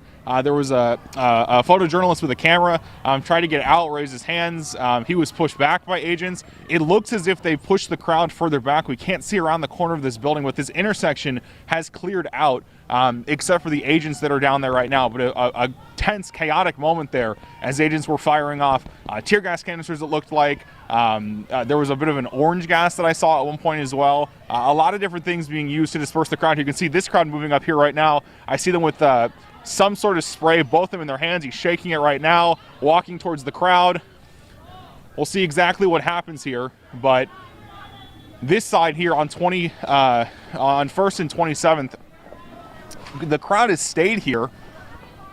was a photojournalist with a camera tried to get out, raise his hands. He was pushed back by agents. It looks as if they pushed the crowd further back. We can't see around the corner of this building, but this intersection has cleared out, except for the agents that are down there right now. But a tense, chaotic moment there as agents were firing off tear gas canisters, it looked like. There was a bit of an orange gas that I saw at one point as well. A lot of different things being used to disperse the crowd. You can see this crowd moving up here right now. I see them with some sort of spray, both of them in their hands. He's shaking it right now, walking towards the crowd. We'll see exactly what happens here, but this side here on 1st and 27th, the crowd has stayed here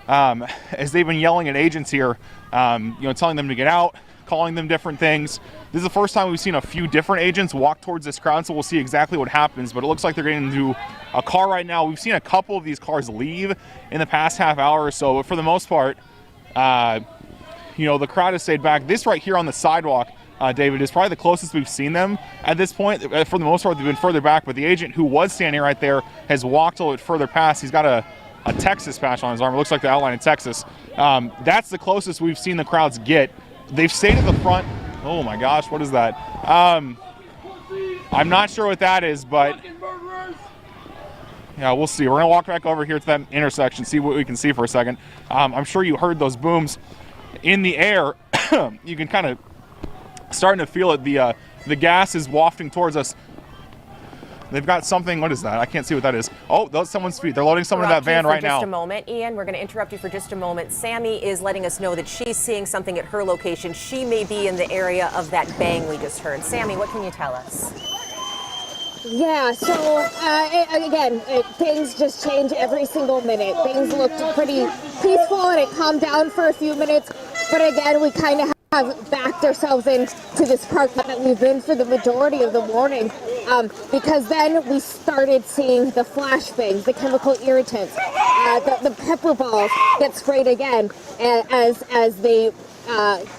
as they've been yelling at agents here, telling them to get out, calling them different things. This is the first time we've seen a few different agents walk towards this crowd, so we'll see exactly what happens, but it looks like they're getting into a car right now. We've seen a couple of these cars leave in the past half hour or so, but for the most part, the crowd has stayed back. This right here on the sidewalk, David, is probably the closest we've seen them at this point. For the most part, they've been further back, but the agent who was standing right there has walked a little bit further past. He's got a Texas patch on his arm. It looks like the outline in Texas. That's the closest we've seen the crowds get. They've stayed at the front. Oh my gosh, what is that? I'm not sure what that is, but yeah, we'll see. We're gonna walk back over here to that intersection, see what we can see for a second. I'm sure you heard those booms in the air. You can kind of starting to feel it. The gas is wafting towards us. They've got something. What is that? I can't see what that is. Oh, that's someone's feet. They're loading someone in that van right now. Just a moment, Ian. We're going to interrupt you for just a moment. Sammy is letting us know that she's seeing something at her location. She may be in the area of that bang we just heard. Sammy, what can you tell us? Yeah, so again, things just change every single minute. Things looked pretty peaceful and it calmed down for a few minutes. But again, we kind of have backed ourselves into this park that we've been for the majority of the morning, because then we started seeing the flashbangs, the chemical irritants, the pepper balls get sprayed again as they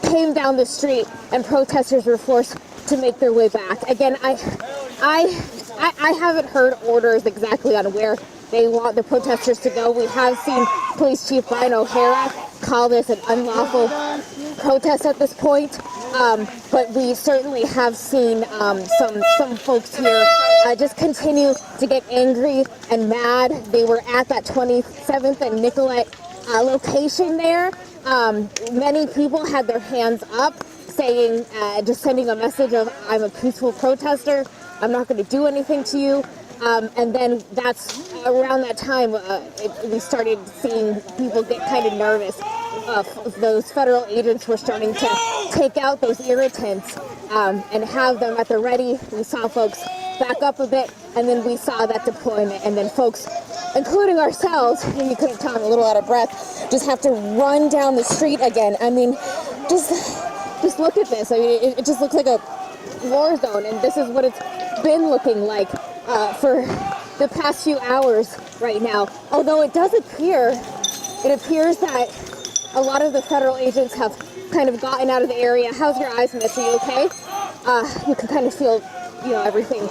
came down the street and protesters were forced to make their way back. Again, I haven't heard orders exactly on where they want the protesters to go. We have seen Police Chief Brian O'Hara call this an unlawful protest at this point, but we certainly have seen some folks here just continue to get angry and mad. They were at that 27th and Nicollet location there. Many people had their hands up, saying, just sending a message of, I'm a peaceful protester, I'm not going to do anything to you. And then that's around that time we started seeing people get kind of nervous. Those federal agents were starting to take out those irritants and have them at the ready. We saw folks back up a bit, and then we saw that deployment, and then folks, including ourselves, and you couldn't tell I'm a little out of breath, just have to run down the street again. I mean, just look at this. I mean, it just looks like a war zone, and this is what it's been looking like for the past few hours right now. Although it appears that a lot of the federal agents have kind of gotten out of the area. How's your eyes, Mitch? Are you okay? You can kind of feel, everything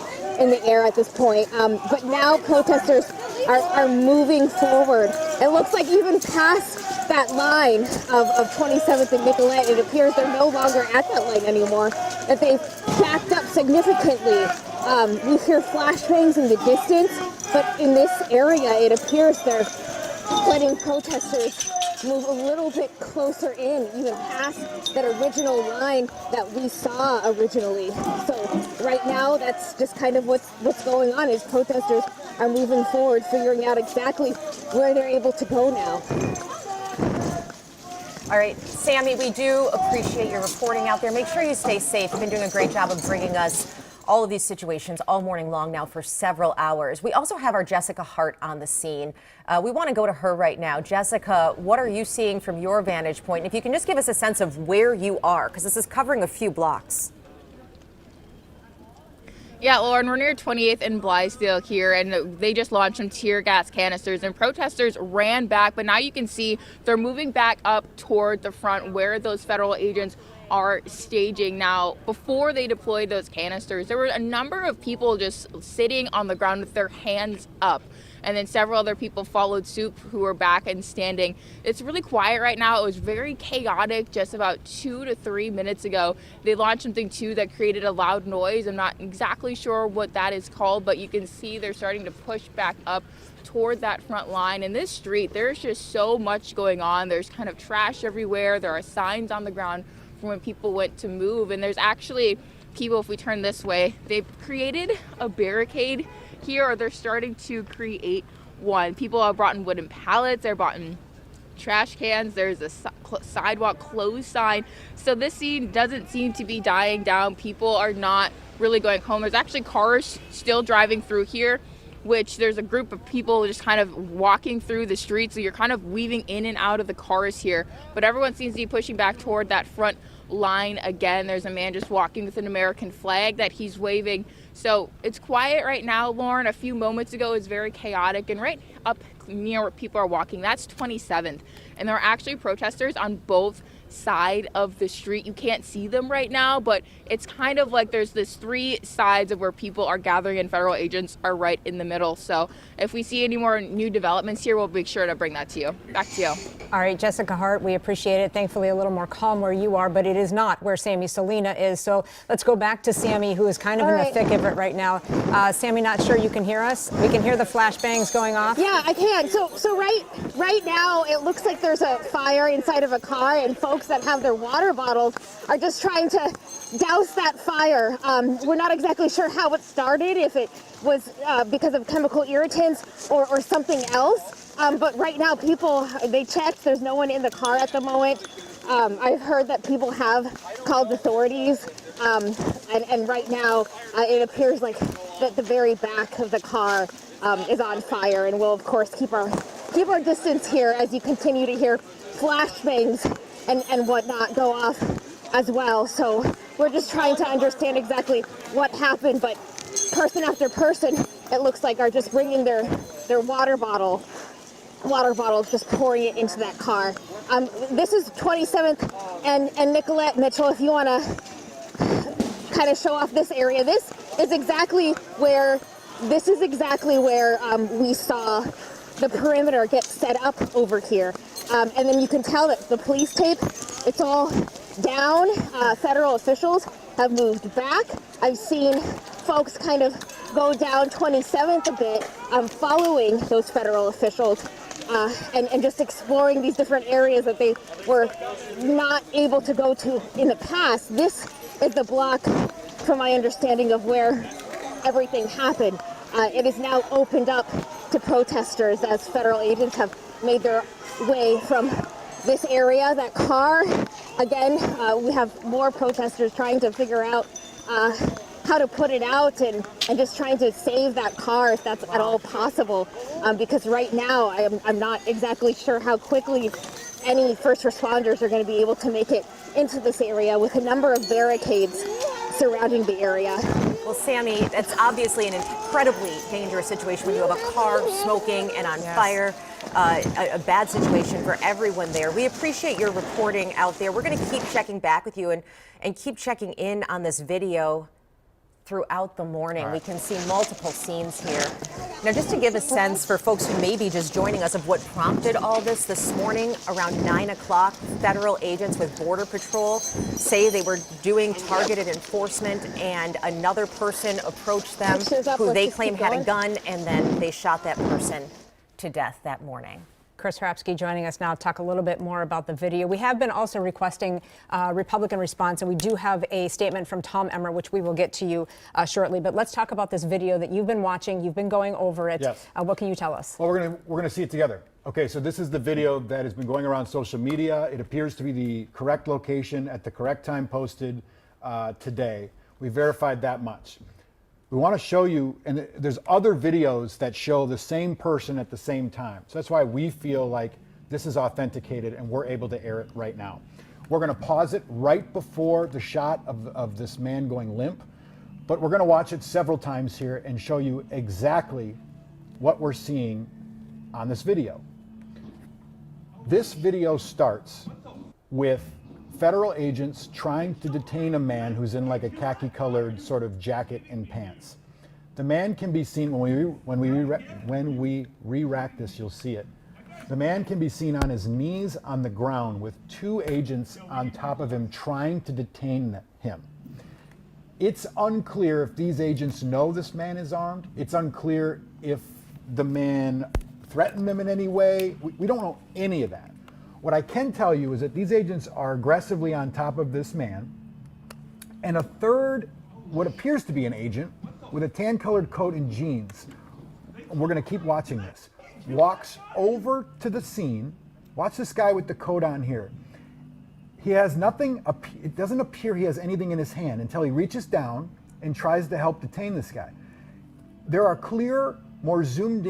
in the air at this point. But now protesters are moving forward. It looks like even past that line of 27th and Nicollet, it appears they're no longer at that line anymore, that they've backed up significantly. We hear flashbangs in the distance, but in this area, it appears they're letting protesters move a little bit closer in, even past that original line that we saw originally. So right now, that's just kind of what's going on, is protesters are moving forward, figuring out exactly where they're able to go now. All right, Sammy, we do appreciate your reporting out there. Make sure you stay safe. You've been doing a great job of bringing us all of these situations all morning long now for several hours. We also have our Jessica Hart on the scene. We want to go to her right now. Jessica, what are you seeing from your vantage point? And if you can just give us a sense of where you are, because this is covering a few blocks. Yeah, Lauren, we're near 28th and Blithedale here, and they just launched some tear gas canisters, and protesters ran back, but now you can see they're moving back up toward the front where those federal agents are staging. Now, before they deployed those canisters, there were a number of people just sitting on the ground with their hands up. And then several other people followed suit who were back and standing. It's really quiet right now. It was very chaotic just about 2 to 3 minutes ago. They launched something too that created a loud noise. I'm not exactly sure what that is called, but you can see they're starting to push back up toward that front line. In this street, there's just so much going on. There's kind of trash everywhere. There are signs on the ground from when people went to move. And there's actually people, if we turn this way, they've created a barricade here, or they're starting to create one. People have brought in wooden pallets, they're brought in trash cans, there's a sidewalk closed sign. So this scene doesn't seem to be dying down. People are not really going home. There's actually cars still driving through here. which there's a group of people just kind of walking through the street. So you're kind of weaving in and out of the cars here. But everyone seems to be pushing back toward that front line again. There's a man just walking with an American flag that he's waving. So it's quiet right now, Lauren. A few moments ago, it was very chaotic. And right up near where people are walking, that's 27th. And there are actually protesters on both side of the street. You can't see them right now, but it's kind of like there's this three sides of where people are gathering and federal agents are right in the middle. So if we see any more new developments here, we'll make sure to bring that to you. Back to you. All right, Jessica Hart, we appreciate it. Thankfully, a little more calm where you are, but it is not where Sammy Salina is. So let's go back to Sammy, who is kind of in the thick of it right now. Sammy, not sure you can hear us. We can hear the flashbangs going off. Yeah, I can. So right now, it looks like there's a fire inside of a car, and folks that have their water bottles are just trying to douse that fire. We're not exactly sure how it started, if it was because of chemical irritants or something else. But right now, people, they checked. There's no one in the car at the moment. I've heard that people have called authorities. And right now, it appears like that the very back of the car is on fire. And we'll, of course, keep our distance here as you continue to hear flashbangs and whatnot go off as well. So we're just trying to understand exactly what happened. But person after person, it looks like, are just bringing their water bottles, just pouring it into that car. This is 27th and Nicollet. Mitchell, if you want to kind of show off this area, this is exactly where we saw the perimeter get set up over here. And then you can tell that the police tape, it's all down. Federal officials have moved back. I've seen folks kind of go down 27th a bit, following those federal officials, and just exploring these different areas that they were not able to go to in the past. This is the block, from my understanding, of where everything happened. It is now opened up to protesters as federal agents have made their way from this area. That car, again, we have more protesters trying to figure out how to put it out and just trying to save that car if that's at all possible. Because right now, I'm not exactly sure how quickly any first responders are going to be able to make it into this area with a number of barricades surrounding the area. Well, Sammy, it's obviously an incredibly dangerous situation when you have a car smoking and on fire. A bad situation for everyone there. We appreciate your reporting out there. We're going to keep checking back with you and keep checking in on this video throughout the morning. Right. We can see multiple scenes here. Now, just to give a sense for folks who may be just joining us of what prompted all this morning around 9 o'clock, federal agents with Border Patrol say they were doing targeted enforcement and another person approached them who they claim had a gun, and then they shot that person to death that morning. Chris Hrapsky joining us now to talk a little bit more about the video. We have been also requesting Republican response, and we do have a statement from Tom Emmer, which we will get to you shortly. But let's talk about this video that you've been watching. You've been going over it. Yes. What can you tell us? Well, we're gonna see it together. Okay, so this is the video that has been going around social media. It appears to be the correct location at the correct time posted today. We verified that much. We want to show you, and there's other videos that show the same person at the same time. So that's why we feel like this is authenticated and we're able to air it right now. We're going to pause it right before the shot of this man going limp, but we're going to watch it several times here and show you exactly what we're seeing on this video. This video starts with federal agents trying to detain a man who's in like a khaki-colored sort of jacket and pants. The man can be seen, when we re-rack this, you'll see it. The man can be seen on his knees on the ground with two agents on top of him trying to detain him. It's unclear if these agents know this man is armed. It's unclear if the man threatened them in any way. We don't know any of that. What I can tell you is that these agents are aggressively on top of this man, and a third, what appears to be an agent, with a tan-colored coat and jeans, we're going to keep watching this, walks over to the scene. Watch this guy with the coat on here. He has nothing, it doesn't appear he has anything in his hand until he reaches down and tries to help detain this guy. There are clear more zoomed in.